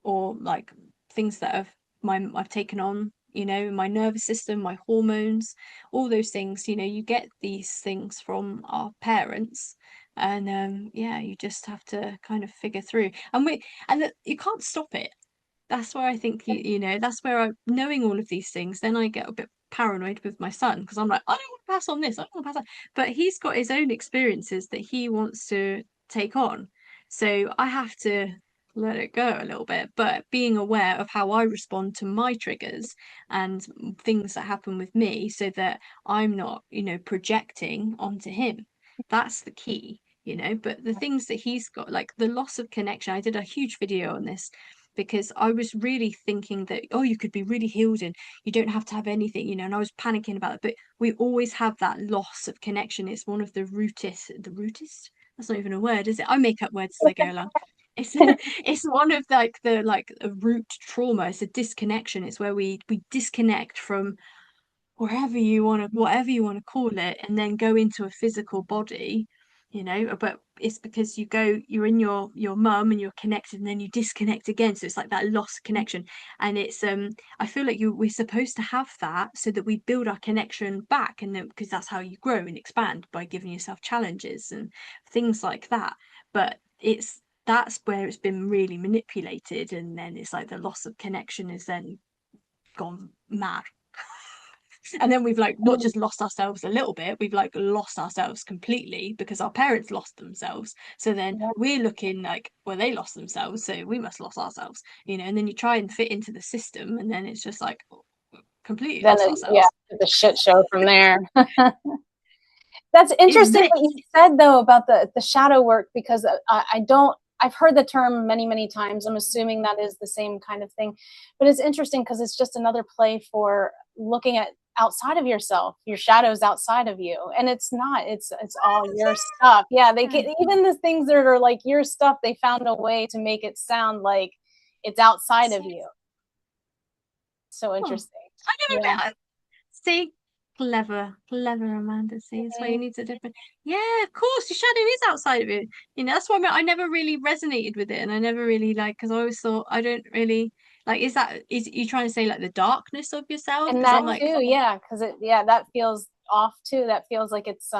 S2: like things that I've taken on, my nervous system, my hormones, all those things, you get these things from our parents. And yeah, you just have to kind of figure through. You can't stop it. That's where I think that's where knowing all of these things, then I get a bit paranoid with my son because I'm like, I don't want to pass on this, I don't want to pass on. But he's got his own experiences that he wants to take on. So I have to let it go a little bit, but being aware of how I respond to my triggers and things that happen with me so that I'm not, projecting onto him. That's the key. But the things that he's got, like the loss of connection, I did a huge video on this because I was really thinking that, oh, you could be really healed and you don't have to have anything, and I was panicking about it. But we always have that loss of connection. It's one of the rootest? That's not even a word, is it? I make up words as I go along. It's it's one of the a root trauma. It's a disconnection. It's where we disconnect from whatever you want to call it, and then go into a physical body, but it's because you're in your mum and you're connected, and then you disconnect again, so it's like that lost connection. And it's I feel like we're supposed to have that so that we build our connection back, and then because that's how you grow and expand, by giving yourself challenges and things like that. But that's where it's been really manipulated, and then it's like the loss of connection is then gone mad. And then we've like not just lost ourselves a little bit, we've like lost ourselves completely because our parents lost themselves. So then
S1: Yeah.
S2: we're looking like, well, they lost themselves, so we must lost ourselves, and then you try and fit into the system, and then it's just like completely
S1: Then
S2: lost
S1: yeah,
S2: ourselves.
S1: it's a shit show from there. That's
S2: It's
S1: interesting what you
S2: this.
S1: said though about the shadow work, because I don't. I've heard the term many times. I'm assuming that is the same kind of thing, but it's interesting because it's just another play for looking at outside of yourself, your shadows outside of you, and it's not. It's all your stuff. Yeah, they
S2: Yeah.
S1: get even the things that are like your stuff. They found a way to make it sound like it's outside of you. So
S2: Oh,
S1: interesting.
S2: I never
S1: Yeah.
S2: met. See, clever Amanda. See, that's why you
S1: Mhm.
S2: need to different. Yeah, of course, your shadow is outside of you. That's why I never really resonated with it, and I never really because I always thought I don't really like. Is you trying to say like the darkness of yourself?
S1: And
S2: Because
S1: that
S2: I'm like,
S1: too, yeah, because that feels off too. That feels like it's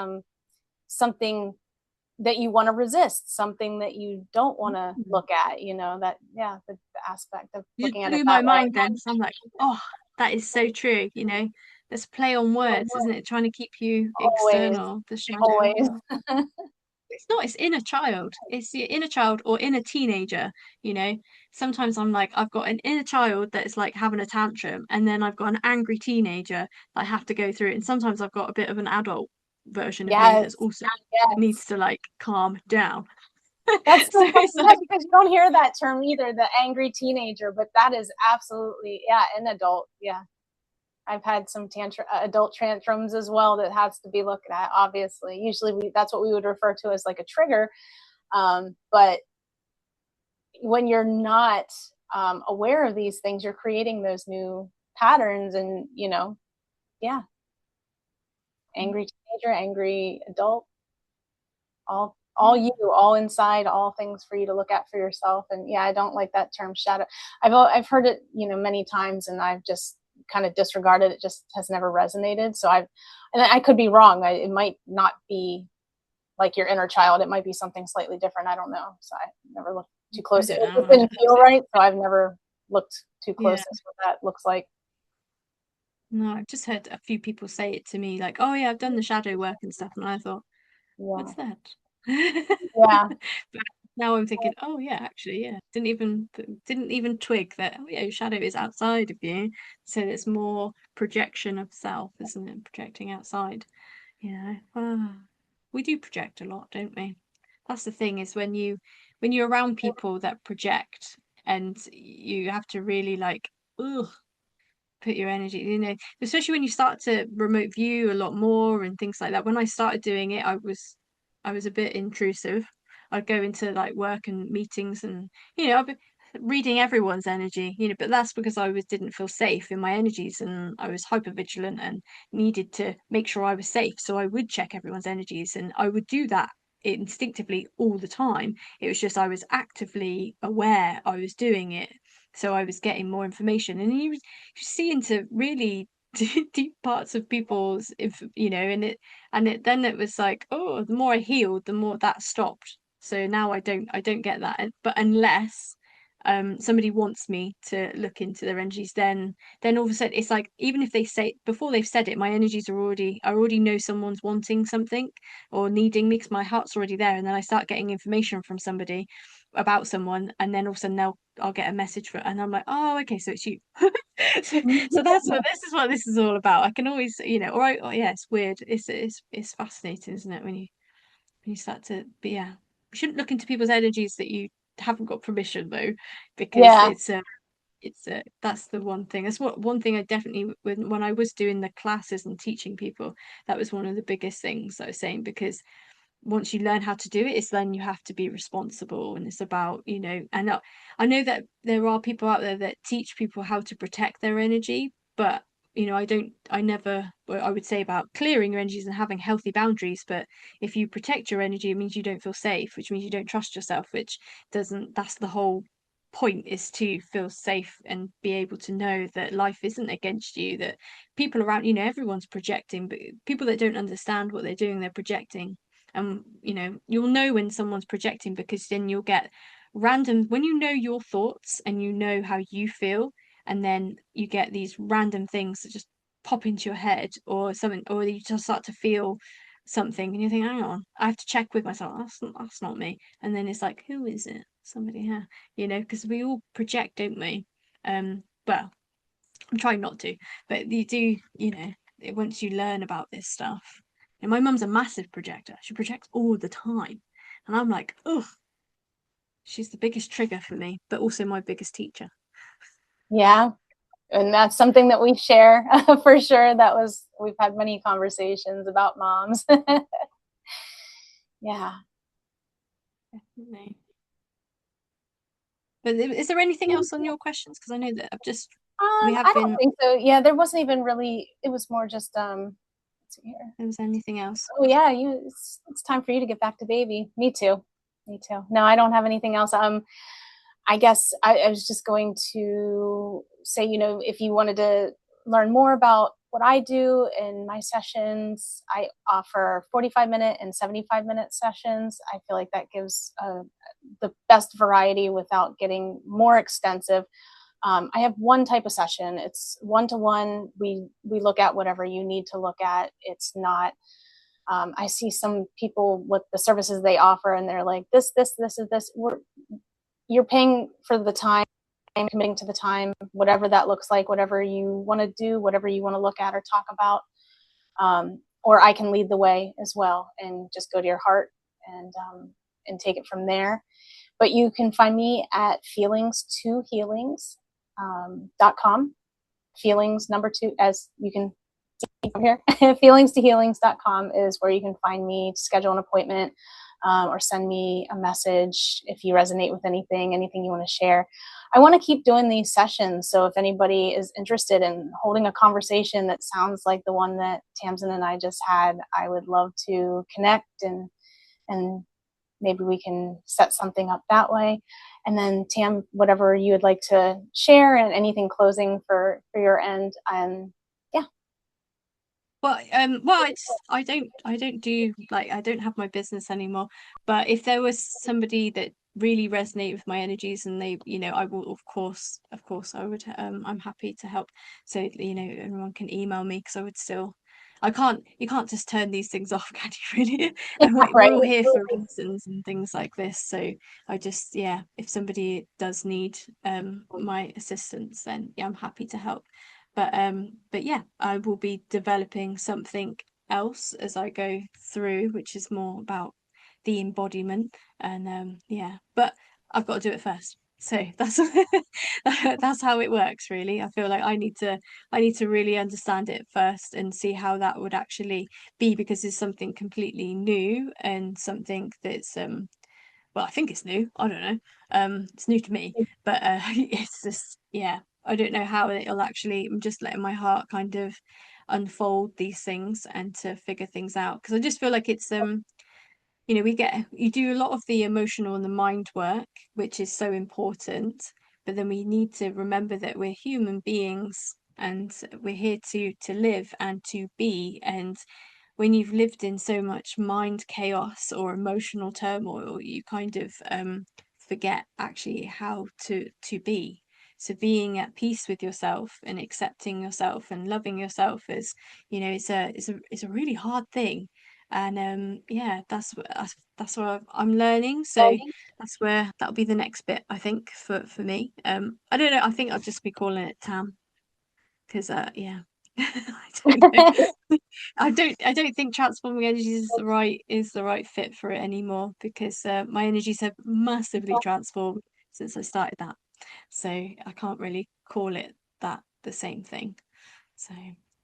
S1: something that you want to resist, something that you don't want to
S2: "Hmm,
S1: look at. That the aspect of
S2: you
S1: looking at it
S2: blew my
S1: that way.
S2: mind then. So I'm like, oh, that is so true. There's play on words, isn't it? Trying to keep you
S1: Always,
S2: external, the shadow.
S1: always.
S2: It's not, it's inner child. It's your inner child or inner teenager, you know. Sometimes I'm like, I've got an inner child that is like having a tantrum, and then I've got an angry teenager that I have to go through it. And sometimes I've got a bit of an adult version of me
S1: Yes,
S2: that's also
S1: yes.
S2: needs to like calm down.
S1: That's
S2: So
S1: so funny,
S2: it's
S1: yeah,
S2: like,
S1: because you don't hear that term either, the angry teenager, but that is absolutely, yeah, an adult. Yeah. I've had some adult tantrums as well that has to be looked at. Obviously, usually that's what we would refer to as like a trigger. But when you're not aware of these things, you're creating those new patterns, and yeah, angry teenager, angry adult, all all you, all inside, all things for you to look at for yourself. And yeah, I don't like that term shadow. I've heard it, many times, and I've just kind of disregarded it. Just has never resonated. And I could be wrong. It might not be like your inner child. It might be something slightly different. I don't know. So I never looked too
S2: I
S1: close. It
S2: don't know.
S1: just
S2: I
S1: didn't
S2: don't know.
S1: feel right. So I've never looked too
S2: Yeah.
S1: close as what that looks like.
S2: No, I've just heard a few people say it to me, like, "Oh yeah, I've done the shadow work and stuff," and I thought,
S1: Yeah.
S2: "What's that?"
S1: Yeah.
S2: But now I'm thinking, "Oh yeah, actually, yeah, didn't even twig that. Oh yeah, your shadow is outside of you, so it's more projection of self, isn't it? Projecting outside. We do project a lot, don't we? That's the thing is when you're around people that project, and you have to really like, ugh, put your energy, especially when you start to remote view a lot more and things like that. When I started doing it, I was a bit intrusive. I'd go into like work and meetings, and I'd be reading everyone's energy, but that's because I was didn't feel safe in my energies, and I was hyper vigilant and needed to make sure I was safe. So I would check everyone's energies, and I would do that instinctively all the time. It was just I was actively aware I was doing it, so I was getting more information, and you see into really deep parts of people's, if then it was like, oh, the more I healed, the more that stopped. So now I don't get that. But unless somebody wants me to look into their energies, then all of a sudden it's like, even if they say before they've said it, my energies are already, I already know someone's wanting something or needing me, because my heart's already there, and then I start getting information from somebody about someone, and then all of a sudden I'll get a message for it, and I'm like, oh, okay, so it's you. So that's what this is all about. I can always, oh yeah, it's weird. It's fascinating, isn't it, when you start to, but yeah, you shouldn't look into people's energies that you haven't got permission, though, because
S1: Yeah.
S2: it's that's the one thing. That's what one thing I definitely, when I was doing the classes and teaching people, that was one of the biggest things I was saying, because once you learn how to do it, it's then you have to be responsible, and it's about, and I know that there are people out there that teach people how to protect their energy, but I never, well, I would say about clearing your energies and having healthy boundaries. But if you protect your energy, it means you don't feel safe, which means you don't trust yourself, which doesn't, that's the whole point, is to feel safe and be able to know that life isn't against you, that people around, everyone's projecting, but people that don't understand what they're doing, they're projecting. And you'll know when someone's projecting, because then you'll get random, when you know your thoughts and you know how you feel, and then you get these random things that just pop into your head or something, or you just start to feel something, and you think, hang on, I have to check with myself, that's not me. And then it's like, who is it? Somebody here, because we all project, don't we? Well, I'm trying not to, but you do, once you learn about this stuff. And my mum's a massive projector. She projects all the time. And I'm like, oh, she's the biggest trigger for me, but also my biggest teacher.
S1: Yeah. And that's something that we share for sure. We've had many conversations about moms. Yeah.
S2: Definitely. But is there anything else on your questions? Because I know that we have
S1: I don't
S2: been,
S1: think so. Yeah, there wasn't even really, it was more just, let's see here.
S2: there was anything else.
S1: Oh yeah, it's time for you to get back to baby. Me too. Me too. No, I don't have anything else. I guess I was just going to say, if you wanted to learn more about what I do in my sessions, I offer 45-minute and 75-minute sessions. I feel like that gives the best variety without getting more extensive. I have one type of session. It's one-to-one. We look at whatever you need to look at. It's not. I see some people with the services they offer, and they're like, this is this. You're paying for the time, committing to the time, whatever that looks like, whatever you want to do, whatever you want to look at or talk about. Or I can lead the way as well and just go to your heart and take it from there. But you can find me at feelings2healings.com. Feelings number two, as you can see from here. Feelings2healings.com is where you can find me to schedule an appointment, or send me a message if you resonate with anything you want to share. I want to keep doing these sessions. So if anybody is interested in holding a conversation that sounds like the one that Tamsin and I just had, I would love to connect and maybe we can set something up that way. And then Tam, whatever you would like to share and anything closing for your end. Yeah.
S2: Well, I don't do like I don't have my business anymore. But if there was somebody that really resonated with my energies and they, I will of course I would I'm happy to help. So, everyone can email me because I would still you can't just turn these things off, can you really? And
S1: Right.
S2: we're all here for reasons and things like this. So I just, yeah, if somebody does need my assistance, then yeah, I'm happy to help. But yeah, I will be developing something else as I go through, which is more about the embodiment. And yeah, but I've got to do it first. So that's that's how it works, really. I feel like I need to really understand it first and see how that would actually be, because it's something completely new and something that's well, I think it's new. I don't know. It's new to me, but it's just, yeah, I don't know how it'll actually. I'm just letting my heart kind of unfold these things and to figure things out, because I just feel like it's you do a lot of the emotional and the mind work, which is so important, but then we need to remember that we're human beings and we're here to live and to be. And when you've lived in so much mind chaos or emotional turmoil, you kind of forget actually how to be. So being at peace with yourself and accepting yourself and loving yourself is, it's a really hard thing. And yeah, that's what I'm learning. So that's where that'll be the next bit, I think, for me. I don't know. I think I'll just be calling it Tam because yeah, I don't know. I don't think transforming energies is the right fit for it anymore, because my energies have massively transformed since I started that. So I can't really call it that the same thing. So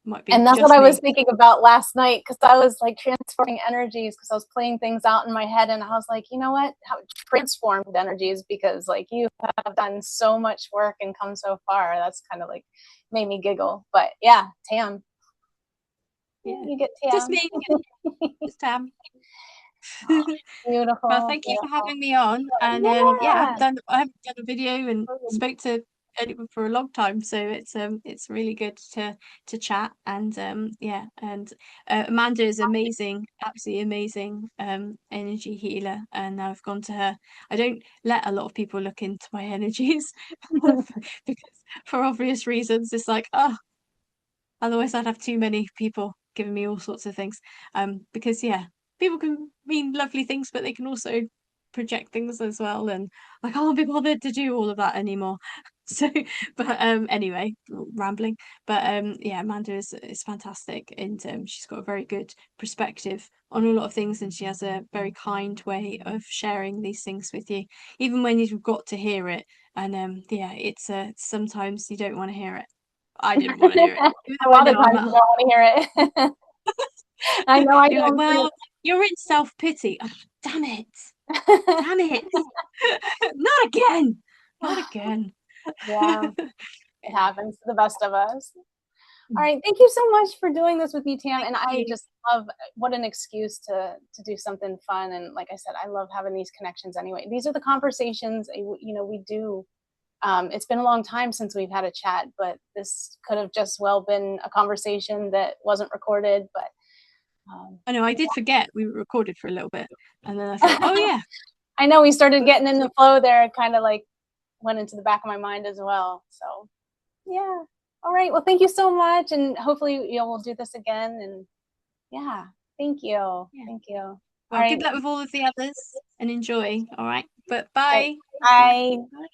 S2: might be
S1: And that's what
S2: just
S1: I was
S2: me.
S1: thinking about last night, because I was like transforming energies, because I was playing things out in my head, and I was like, you know what? How transformed energies, because like you have done so much work and come so far. That's kind of like made me giggle. But yeah, Tam,
S2: Yeah,
S1: you get
S2: just
S1: Tam.
S2: me, just Tam. Well,
S1: Beautiful,
S2: thank you for
S1: beautiful.
S2: having me on. And yeah,
S1: Yeah.
S2: I haven't done a video and spoke to anyone for a long time, so it's really good to chat. And yeah, and Amanda is amazing, absolutely amazing energy healer, and I've gone to her. I don't let a lot of people look into my energies because for obvious reasons. It's like, oh, otherwise, I'd have too many people giving me all sorts of things. Because yeah, people can mean lovely things, but they can also project things as well. And I can't be bothered to do all of that anymore. So, but anyway, rambling. But yeah, Amanda is fantastic, and she's got a very good perspective on a lot of things, and she has a very kind way of sharing these things with you, even when you've got to hear it. And yeah, it's sometimes you don't want to hear it. I didn't want to hear it. Even
S1: A
S2: though I
S1: lot of
S2: know I'm
S1: times
S2: at
S1: you don't
S2: heart.
S1: want to hear it. I know I
S2: You're like,
S1: don't
S2: well, you're in self-pity. Oh, damn it. Damn it. Not again. Not again.
S1: Yeah, it happens to the best of us. All right, thank you so much for doing this with me, Tam.
S2: Thank
S1: And I
S2: you.
S1: just love what an excuse to do something fun. And like I said, I love having these connections anyway. These are the conversations we do. It's been a long time since we've had a chat, but this could have just well been a conversation that wasn't recorded. But
S2: I know I did forget we were recorded for a little bit. And then I thought, oh yeah.
S1: I know we started getting in the flow there. It kind of like went into the back of my mind as well. So yeah. All right. Well, thank you so much, and hopefully we'll do this again. And yeah, thank you,
S2: Yeah.
S1: thank you. All
S2: Well,
S1: right.
S2: good luck with all of the others and enjoy. All right. But
S1: All right.
S2: bye.
S1: Bye.
S2: Bye.